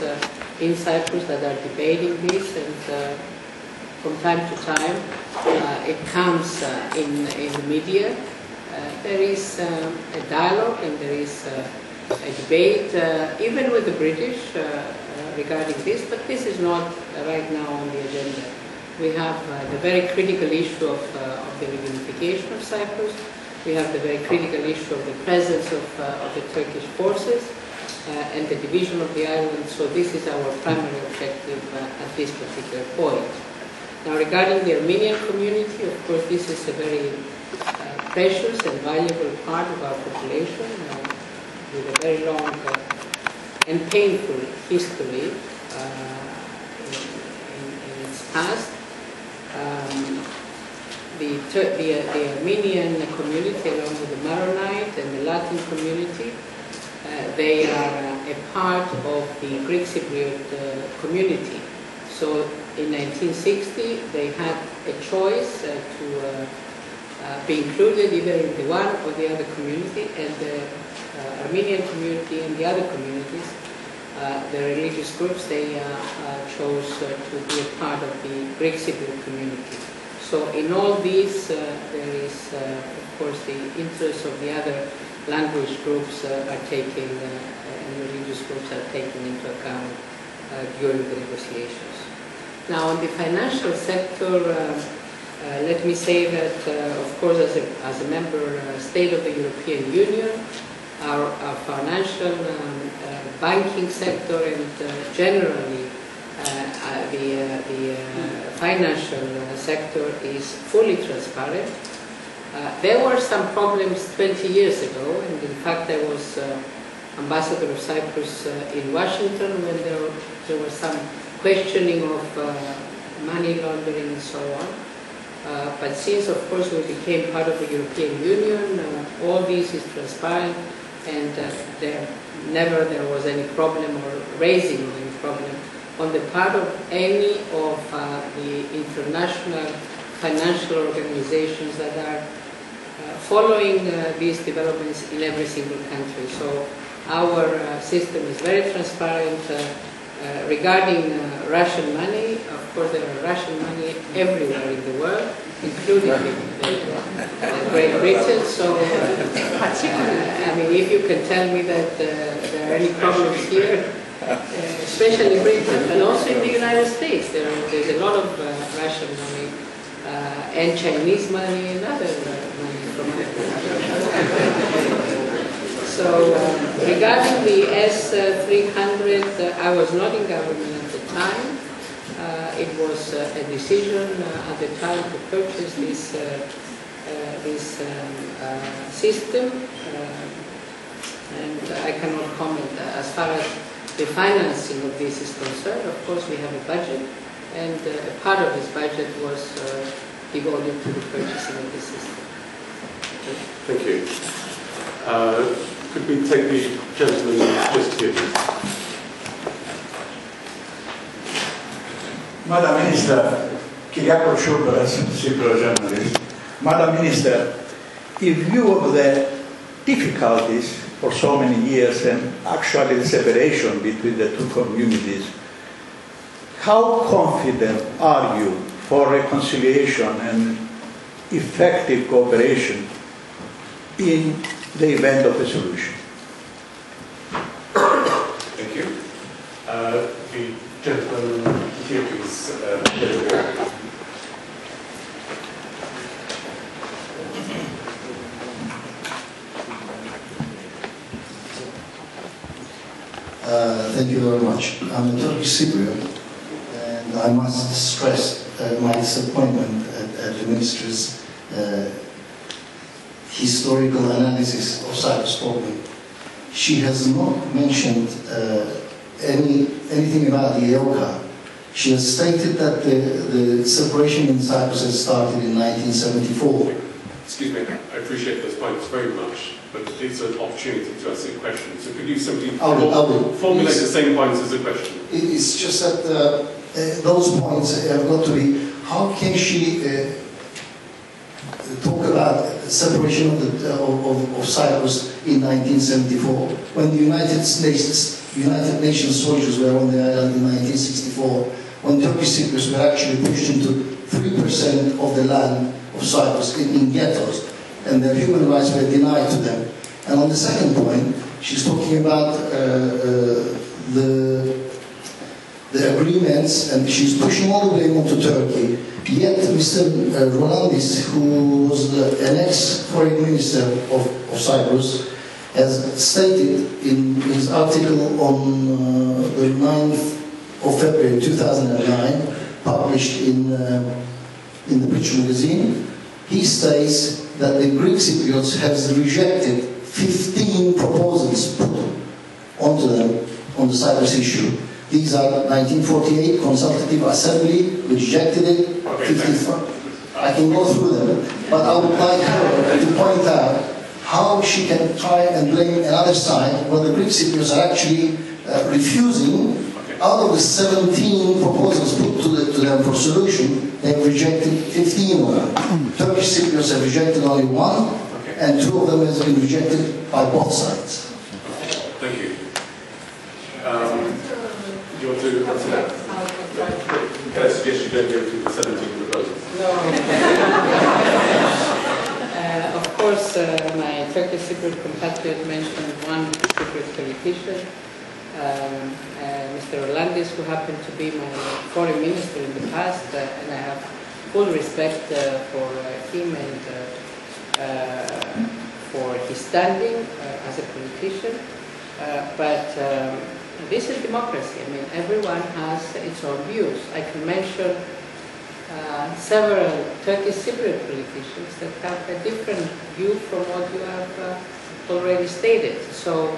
in Cyprus that are debating this, and from time to time it comes in the media. There is a dialogue and there is a debate, even with the British, regarding this, but this is not right now on the agenda. We have the very critical issue of the reunification of Cyprus. We have the very critical issue of the presence of the Turkish forces and the division of the island, so this is our primary objective at this particular point. Now, regarding the Armenian community, of course, this is a very precious and valuable part of our population with a very long and painful history in its past. the Armenian community, along with the Maronite and the Latin community, they are a part of the Greek Cypriot community. So in 1960, they had a choice to be included either in the one or the other community, and the Armenian community and the other communities, the religious groups, they chose to be a part of the Greek Cypriot community. So in all these, there is, of course, the interests of the other language groups are taken, and religious groups are taken into account during the negotiations. Now, on the financial sector, let me say that, of course, as a member state of the European Union, our financial banking sector and generally the financial sector is fully transparent. There were some problems 20 years ago, and in fact I was ambassador of Cyprus in Washington when there was some questioning of money laundering and so on. But since, of course, we became part of the European Union, all this is transparent, and never there was any problem or raising of any problem on the part of any of the international financial organizations that are following these developments in every single country. So our system is very transparent. Regarding Russian money, of course there are Russian money everywhere in the world, including Great Britain. So, I mean, if you can tell me that there are any problems here, especially Britain, but also in the United States, there's a lot of Russian money and Chinese money and other money from So regarding the S-300, I was not in government at the time. It was a decision at the time to purchase this system, and I cannot comment as far as the financing of this is concerned. Of course, we have a budget, and a part of this budget was devoted to the purchasing of this system. Thank you. Could we take the gentleman just here? Madam Minister, Kyriakos Chouberas, Cypriot journalist. Madam Minister, in view of the difficulties for so many years and actually the separation between the two communities, how confident are you for reconciliation and effective cooperation in the event of a solution? Thank you. The gentleman here, please. Thank you very much. I'm a Turkish Cypriot, and I must stress my disappointment at the Minister's historical analysis of Cyprus problem. She has not mentioned anything about the EOCA. She has stated that the separation in Cyprus has started in 1974. Excuse me, I appreciate those points very much, but it's an opportunity to ask a question. So could you simply formulate the same points as a question? It's just that those points have got to be, how can she talk about separation of Cyprus in 1974 when the United Nations soldiers were on the island in 1964, when Turkish Cypriots were actually pushed into 3% of the land of Cyprus in ghettos, and their human rights were denied to them. And on the second point, she's talking about the agreements, and she's pushing all the blame onto Turkey. Yet Mr. Rolandis, who was an ex-foreign minister of Cyprus, has stated in his article on the 9th of February 2009, published in the British magazine, he states that the Greek Cypriots has rejected 15 proposals put onto them on the Cyprus issue. These are 1948 Consultative Assembly, rejected it. Okay, I can go through them, but I would like her to point out how she can try and blame another side when the Greek Cypriots are actually refusing. Out of the 17 proposals put to them for solution, they've rejected 15 of them. Turkish Cypriots have rejected only one, and 2 of them has been rejected by both sides. Thank you. Do you want to answer that? Can I suggest you don't go through the 17 proposals? No. Of course, my Turkish Cypriot compatriot mentioned one Cypriot politician, Mr. Orlandis, who happened to be my foreign minister in the past, and I have full respect for him and for his standing as a politician. But this is democracy. I mean, everyone has its own views. I can mention several Turkish Cypriot politicians that have a different view from what you have already stated. So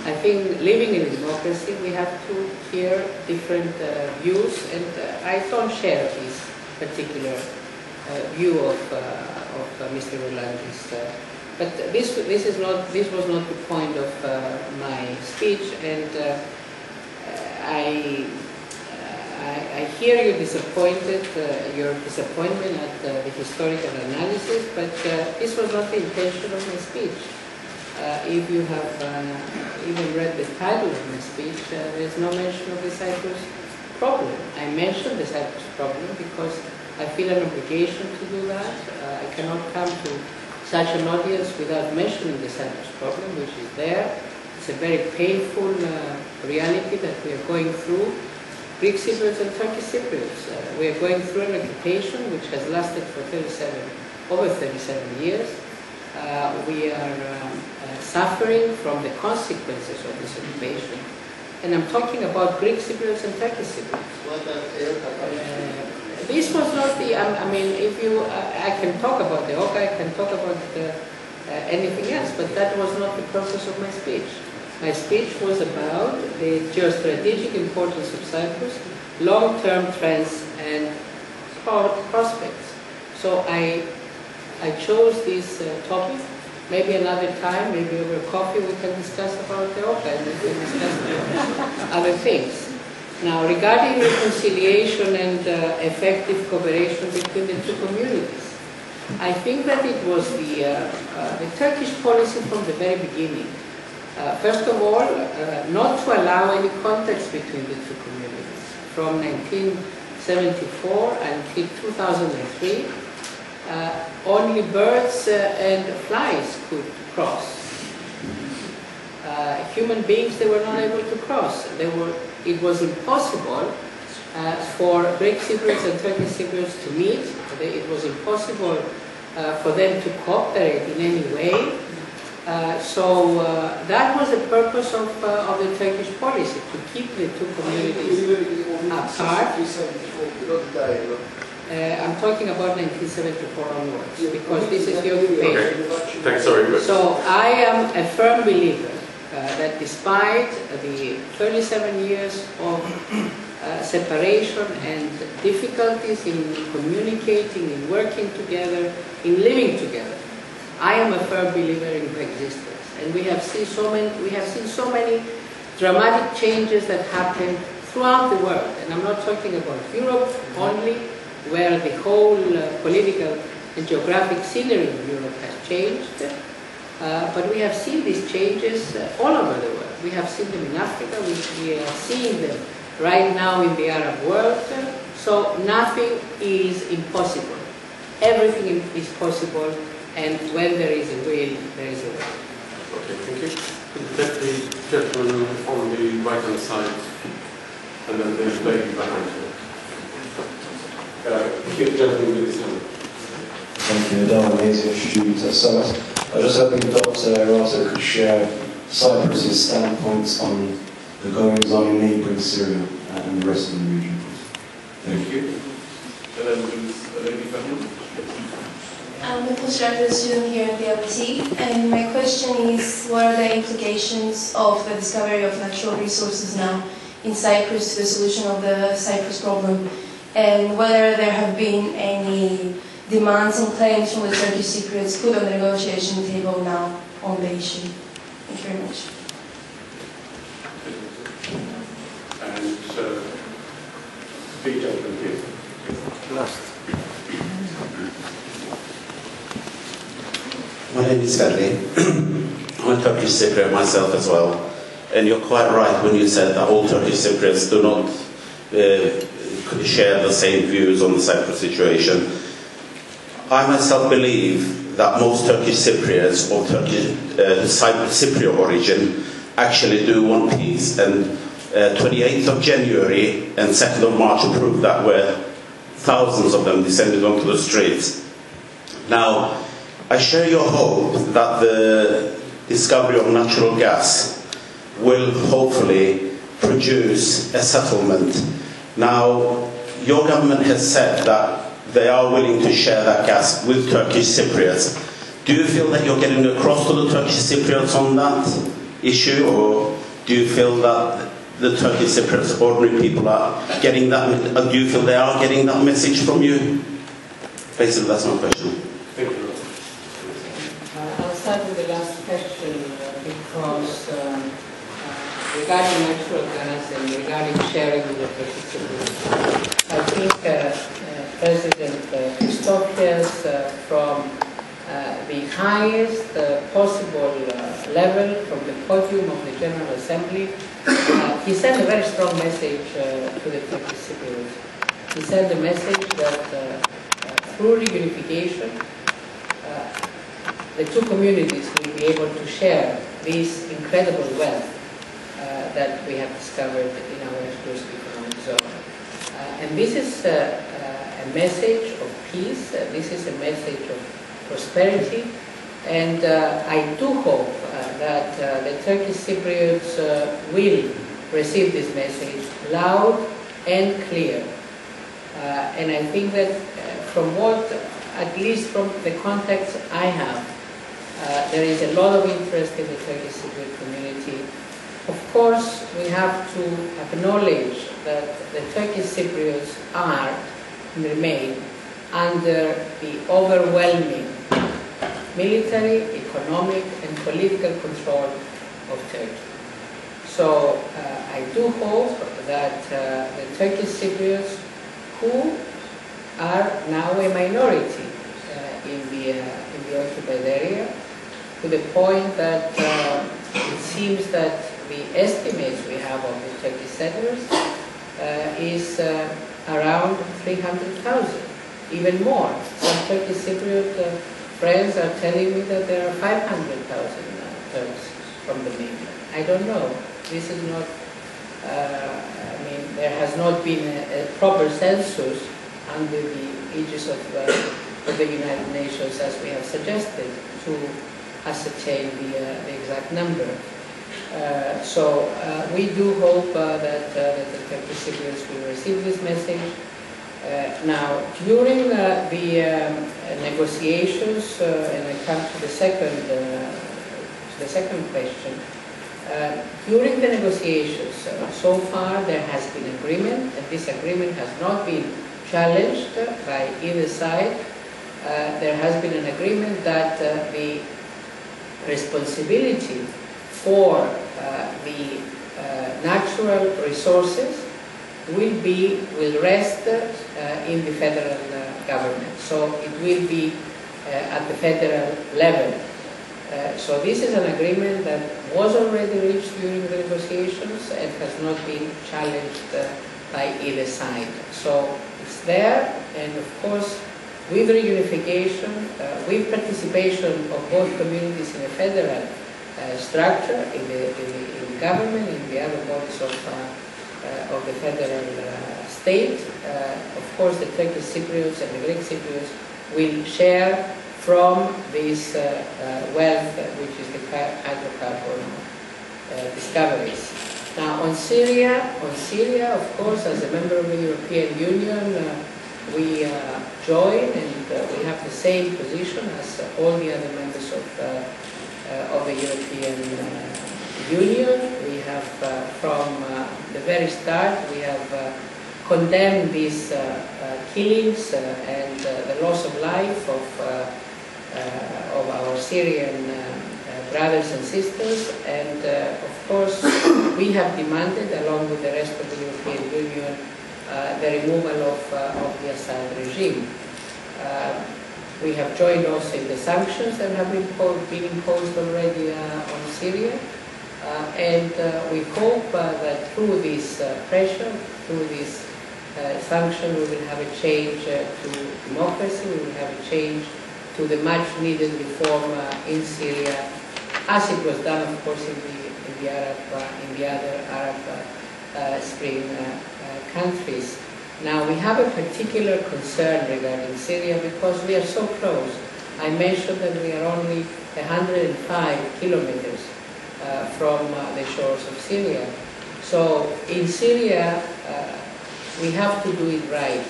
I think living in a democracy, we have to hear different views, and I don't share his particular view of Mr. Orlandis. But this was not the point of my speech, and I hear you disappointed, your disappointment at the historical analysis, but this was not the intention of my speech. If you have even read the title of my speech, there's no mention of the Cyprus problem. I mentioned the Cyprus problem because I feel an obligation to do that. I cannot come to such an audience without mentioning the Cyprus problem, which is there. It's a very painful reality that we are going through. Greek Cypriots and Turkish Cypriots. We are going through an occupation which has lasted for over 37 years. We are suffering from the consequences of this occupation. And I'm talking about Greek Cypriots and Turkish Cypriots. This was not the, I mean, if you, I can talk about the OCA, I can talk about anything else, but that was not the purpose of my speech. My speech was about the geostrategic importance of Cyprus, long-term trends and prospects. So I chose this topic. Maybe another time, maybe over coffee, we can discuss about the OCA and we can discuss other things. Now, regarding reconciliation and effective cooperation between the two communities, I think that it was the Turkish policy from the very beginning. First of all, not to allow any contacts between the two communities. From 1974 until 2003, only birds and flies could cross. Human beings, they were not able to cross. It was impossible for Greek Cypriots and Turkish Cypriots to meet. It was impossible for them to cooperate in any way. So that was the purpose of the Turkish policy, to keep the two communities apart. I'm talking about 1974 onwards, because this is the occupation. Okay. Thanks, sorry. So I am a firm believer that despite the 37 years of separation and difficulties in communicating, in working together, in living together, I am a firm believer in coexistence. And we have seen so many dramatic changes that happened throughout the world. And I'm not talking about Europe only, where the whole political and geographic scenery of Europe has changed. But we have seen these changes all over the world. We have seen them in Africa, we are seeing them right now in the Arab world. So nothing is impossible. Everything is possible, and when there is a will, there is a way. Okay, thank you. Let the gentleman on the right-hand side, and then the lady behind her. Keep the gentleman with his hand. Thank you, Adele Amazing student at Summit. I was just hoping Dr. Erato could share Cyprus's standpoints on the goings-on in neighbouring Syria and the rest of the region. Thank you. And then there's a lady behind. I'm a postgraduate student here at the LSE, and my question is, what are the implications of the discovery of natural resources now in Cyprus to the solution of the Cyprus problem, and whether there have been any demands and claims from the Turkish Cypriots put on the negotiation table now on the issue? Thank you very much. And big gentleman here. Last. My name is Ferdi. I'm a Turkish Cypriot myself as well. And you're quite right when you said that all Turkish Cypriots do not share the same views on the Cyprus situation. I myself believe that most Turkish Cypriots or Turkish Cypriot origin actually do want peace. And 28th of January and 2nd of March proved that, where thousands of them descended onto the streets. Now, I share your hope that the discovery of natural gas will hopefully produce a settlement. Now, your government has said that they are willing to share that gas with Turkish Cypriots. Do you feel that you're getting across to the Turkish Cypriots on that issue, or do you feel that the Turkish Cypriots, ordinary people, are getting that? Do you feel they are getting that message from you? Basically, that's my question. Thank you. I'll start with the last question because regarding natural gas and regarding sharing with the Turkish Cypriots, I think President Christofias from the highest possible level, from the podium of the General Assembly, he sent a very strong message to the Turkish Cypriots. He sent a message that through reunification, the two communities will be able to share this incredible wealth that we have discovered in our exclusive economic zone. And this is a message of peace, this is a message of prosperity, and I do hope that the Turkish Cypriots will receive this message loud and clear. And I think that from what, at least from the contacts I have, there is a lot of interest in the Turkish Cypriot community. Of course, we have to acknowledge that the Turkish Cypriots are and remain under the overwhelming military, economic and political control of Turkey. So I do hope that the Turkish Cypriots, who are now a minority in the occupied area, to the point that it seems that the estimates we have of the Turkish settlers is around 300,000, even more. Some Turkish Cypriot friends are telling me that there are 500,000 Turks from the mainland. I don't know. This is not, I mean, there has not been a proper census under the aegis of the United Nations, as we have suggested, to ascertain the exact number. So we do hope that the Turkish Cypriots will receive this message. Now, during the negotiations, and I come to the second question, during the negotiations, so far there has been agreement, and this agreement has not been challenged by either side. There has been an agreement that the responsibility for the natural resources will rest in the federal government. So it will be at the federal level. So this is an agreement that was already reached during the negotiations and has not been challenged by either side. So it's there, and of course, with reunification, with participation of both communities in a federal structure, in the government, in the other bodies of the federal state, of course, the Turkish Cypriots and the Greek Cypriots will share from this wealth, which is the hydrocarbon discoveries. Now, on Syria, of course, as a member of the European Union, we join and we have the same position as all the other members of the European Union. We have, from the very start, we have condemn these killings and the loss of life of our Syrian brothers and sisters, and of course we have demanded, along with the rest of the European Union, the removal of the Assad regime. We have joined also in the sanctions that have been imposed already on Syria, and we hope that through this pressure, through this sanction, we will have a change to democracy, we will have a change to the much needed reform in Syria, as it was done, of course, in the other Arab Spring countries. Now, we have a particular concern regarding Syria because we are so close. I mentioned that we are only 105 kilometers from the shores of Syria. So in Syria, we have to do it right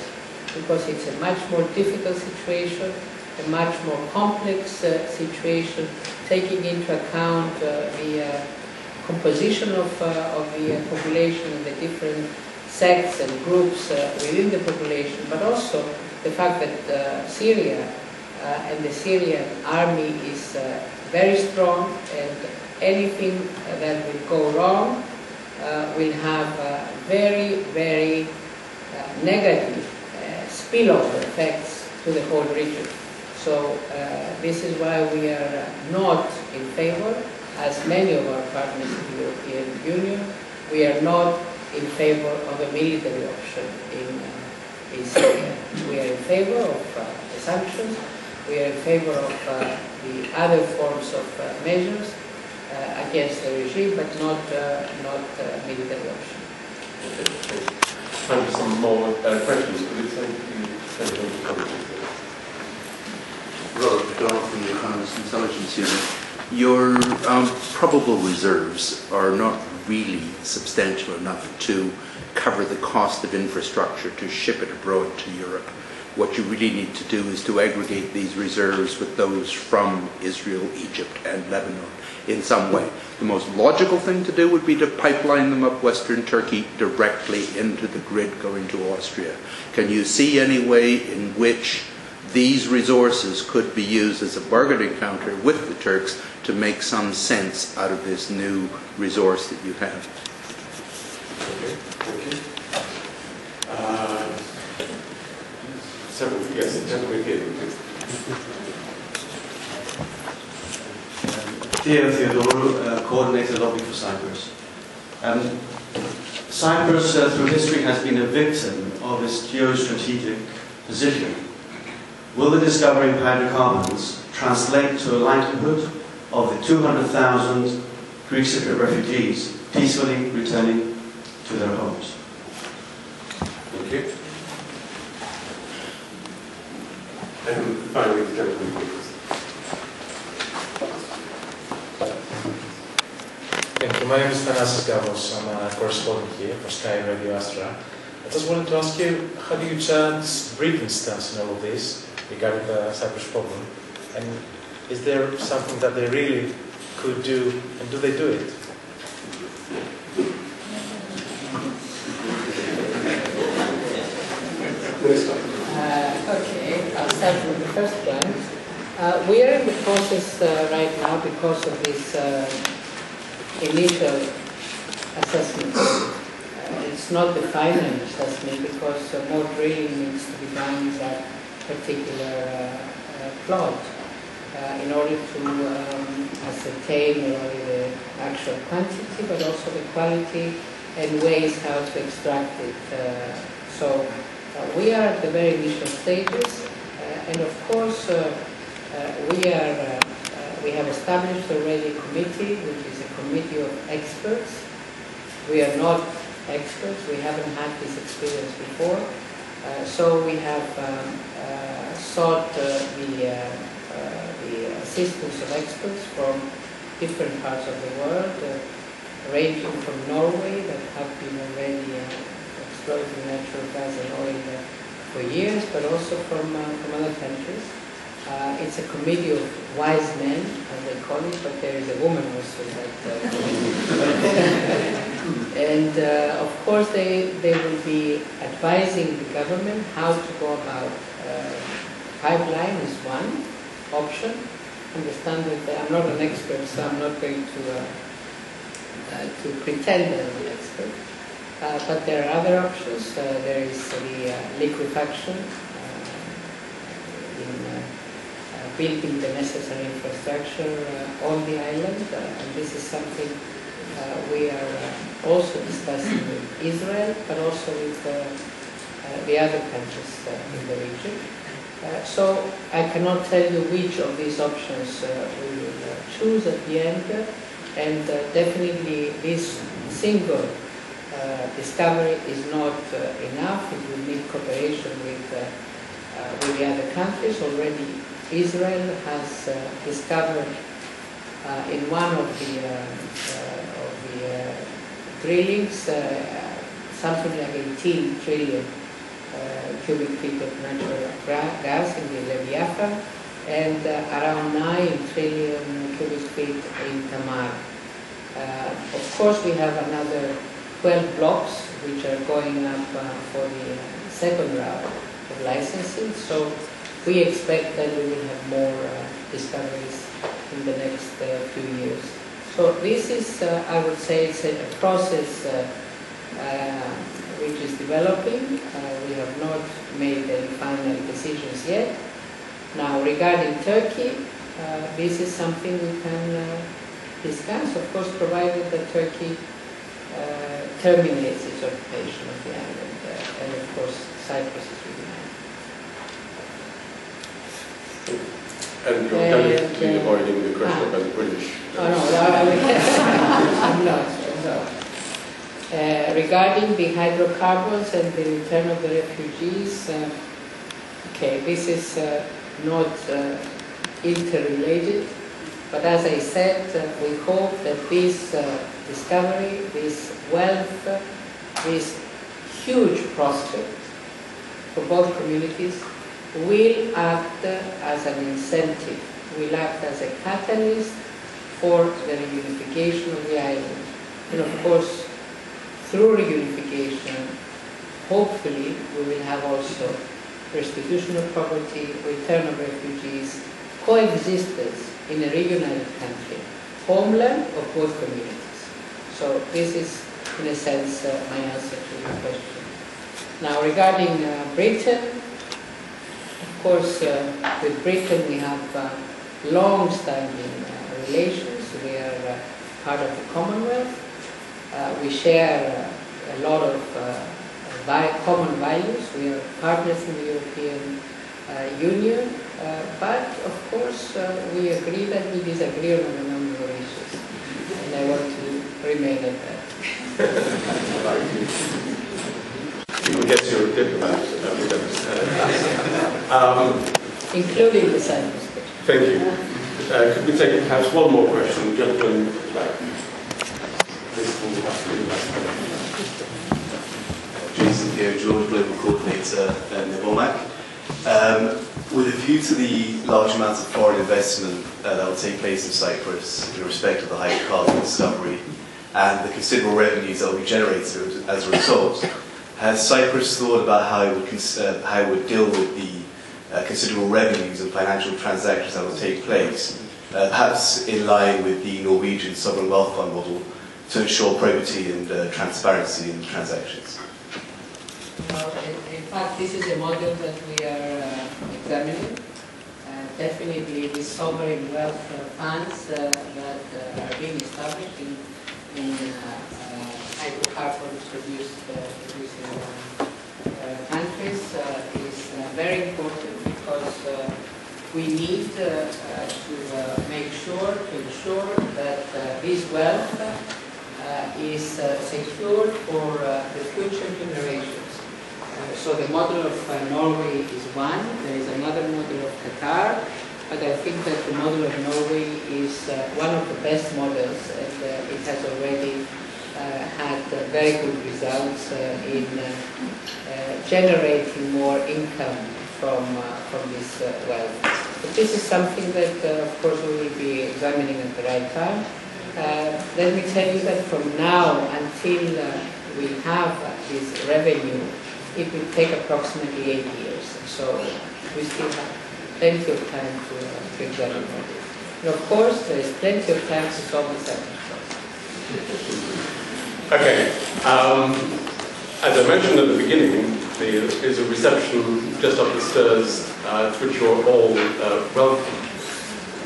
because it's a much more difficult situation, a much more complex situation, taking into account the composition of the population and the different sects and groups within the population, but also the fact that Syria and the Syrian army is very strong, and anything that will go wrong will have very, very negative spillover effects to the whole region. So this is why we are not in favor, as many of our partners in the European Union, we are not in favor of a military option in Syria. We are in favor of the sanctions, we are in favor of the other forms of measures against the regime, but not military option. Time for some more questions. Could you say Robert McDonald from the Economist Intelligence Unit. Your probable reserves are not really substantial enough to cover the cost of infrastructure to ship it abroad to Europe. What you really need to do is to aggregate these reserves with those from Israel, Egypt and Lebanon in some way. The most logical thing to do would be to pipeline them up Western Turkey directly into the grid going to Austria. Can you see any way in which these resources could be used as a bargaining counter with the Turks to make some sense out of this new resource that you have? Okay, thank you. Yes, gentlemen here, please. Theo Theodorou, coordinator lobby for Cyprus. Cyprus, through history, has been a victim of its geostrategic position. Will the discovery of hydrocarbons translate to a likelihood of the 200,000 Greek Cypriot refugees peacefully returning to their homes? Thank you. And finally, the gentleman, please. Thank you. My name is Thanasis Gavos. I'm a correspondent here for Sky Radio Astra. I just wanted to ask you, how do you judge Britain's stance in all of this regarding the Cyprus problem? And is there something that they really could do, and do they do it? Okay, I'll start with the first one. We are in the process right now because of this initial assessment. It's not the final assessment because more drilling needs to be done in that particular plot in order to ascertain not only the actual quantity but also the quality and ways how to extract it. So we are at the very initial stages, and of course we have established already a committee, which is a committee of experts. We are not experts, we haven't had this experience before, so we have sought the assistance of experts from different parts of the world, ranging from Norway, that have been already exploiting natural gas and oil for years, but also from other countries. It's a committee of wise men, as they call it, but there is a woman also that And of course they will be advising the government how to go about. Pipeline is one option. Understand that I'm not an expert, so I'm not going to pretend that I'm an expert. But there are other options. There is the liquefaction, building the necessary infrastructure on the island, and this is something we are also discussing with Israel, but also with the other countries in the region. So I cannot tell you which of these options we will choose at the end, and definitely this single discovery is not enough. It will need cooperation with the other countries. Already Israel has discovered in one of the drillings something like 18 trillion cubic feet of natural gas in the Leviathan, and around 9 trillion cubic feet in Tamar. Of course, we have another 12 blocks which are going up for the second round of licensing, so we expect that we will have more discoveries in the next few years. So this is, I would say, it's a process which is developing. We have not made any final decisions yet. Now, regarding Turkey, this is something we can discuss, of course, provided that Turkey terminates its occupation of the island, and of course, Cyprus is reunited. And you're delicately avoiding the question about the British. Oh no, I'm not. Regarding the hydrocarbons and the return of the refugees, okay, this is not interrelated, but as I said, we hope that this discovery, this wealth, this huge prospect for both communities will act as an incentive, will act as a catalyst for the reunification of the island. And of course, through reunification, hopefully we will have also restitution of property, return of refugees, coexistence in a reunited country, homeland of both communities. So this is, in a sense, my answer to your question. Now, regarding Britain, of course, with Britain we have long-standing relations. We are part of the Commonwealth. We share a lot of common values. We are partners in the European Union, but of course we agree that we disagree on a number of issues, and I want to remain at that. People get you're a diplomat, including the Cyprus question. Thank you. Could we take perhaps one more question? Gentlemen, Jason here, George, Global Coordinator at NIBOMAC. With a view to the large amounts of foreign investment that will take place in Cyprus in respect of the hydrocarbon discovery and the considerable revenues that will be generated as a result, has Cyprus thought about how it would deal with the considerable revenues and financial transactions that will take place, perhaps in line with the Norwegian sovereign wealth fund model, to ensure probity and transparency in the transactions? Well, in fact, this is a model that we are examining. Definitely, the sovereign wealth funds that are being established in hydrocarbons producing countries is very important, because we need to ensure that this wealth is secured for the future generations. So the model of Norway is one. There is another model of Qatar, but I think that the model of Norway is one of the best models, and it has already had very good results in generating more income from this wealth. But this is something that, of course, we will be examining at the right time. let me tell you that from now until we have this revenue, it will take approximately 8 years. So we still have plenty of time to prepare for this. And of course, there is plenty of time to solve the circumstances. Okay. As I mentioned at the beginning, there is a reception just up the stairs to which you're all welcome.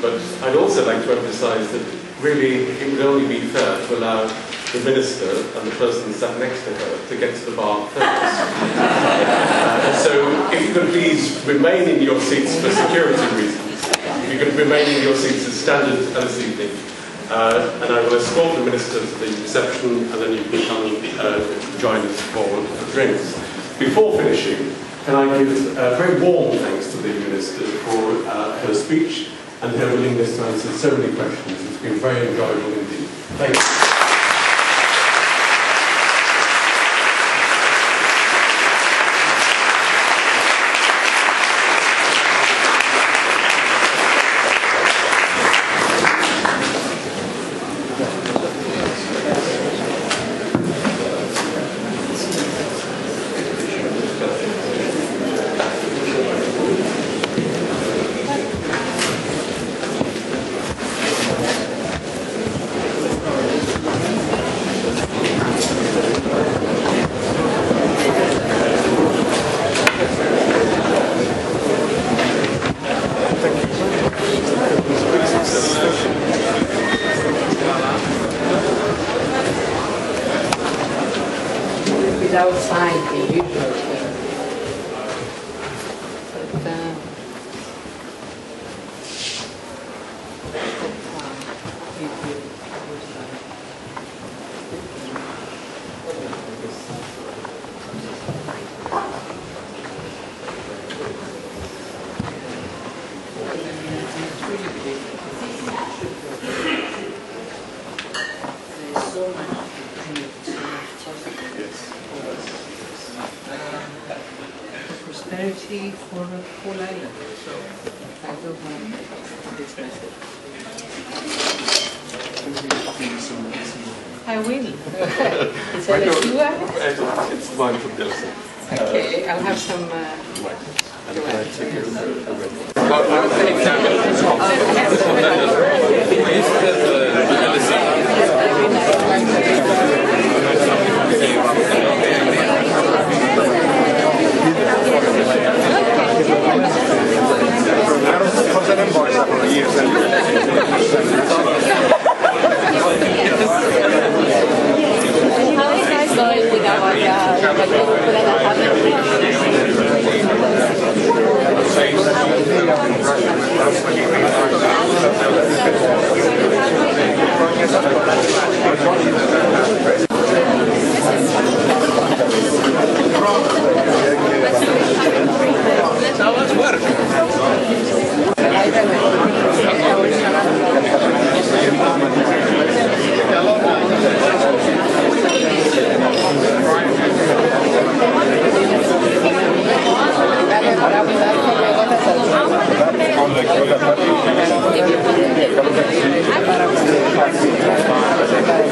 But I'd also like to emphasize that really it would only be fair to allow the Minister and the person sat next to her to get to the bar first. So if you could please remain in your seats for security reasons. You could remain in your seats as standard this evening. And I will escort the Minister to the reception, and then you can come and join us for drinks. Before finishing, can I give very warm thanks to the Minister for her speech and her willingness to answer so many questions. It's been very enjoyable indeed. Thank you. Outside the usual thing. Prosperity for the whole island. So I do have this message. I will. It's LSE. It's mine from LSE. Okay, I'll have some. How is that going with our Now let's work. Para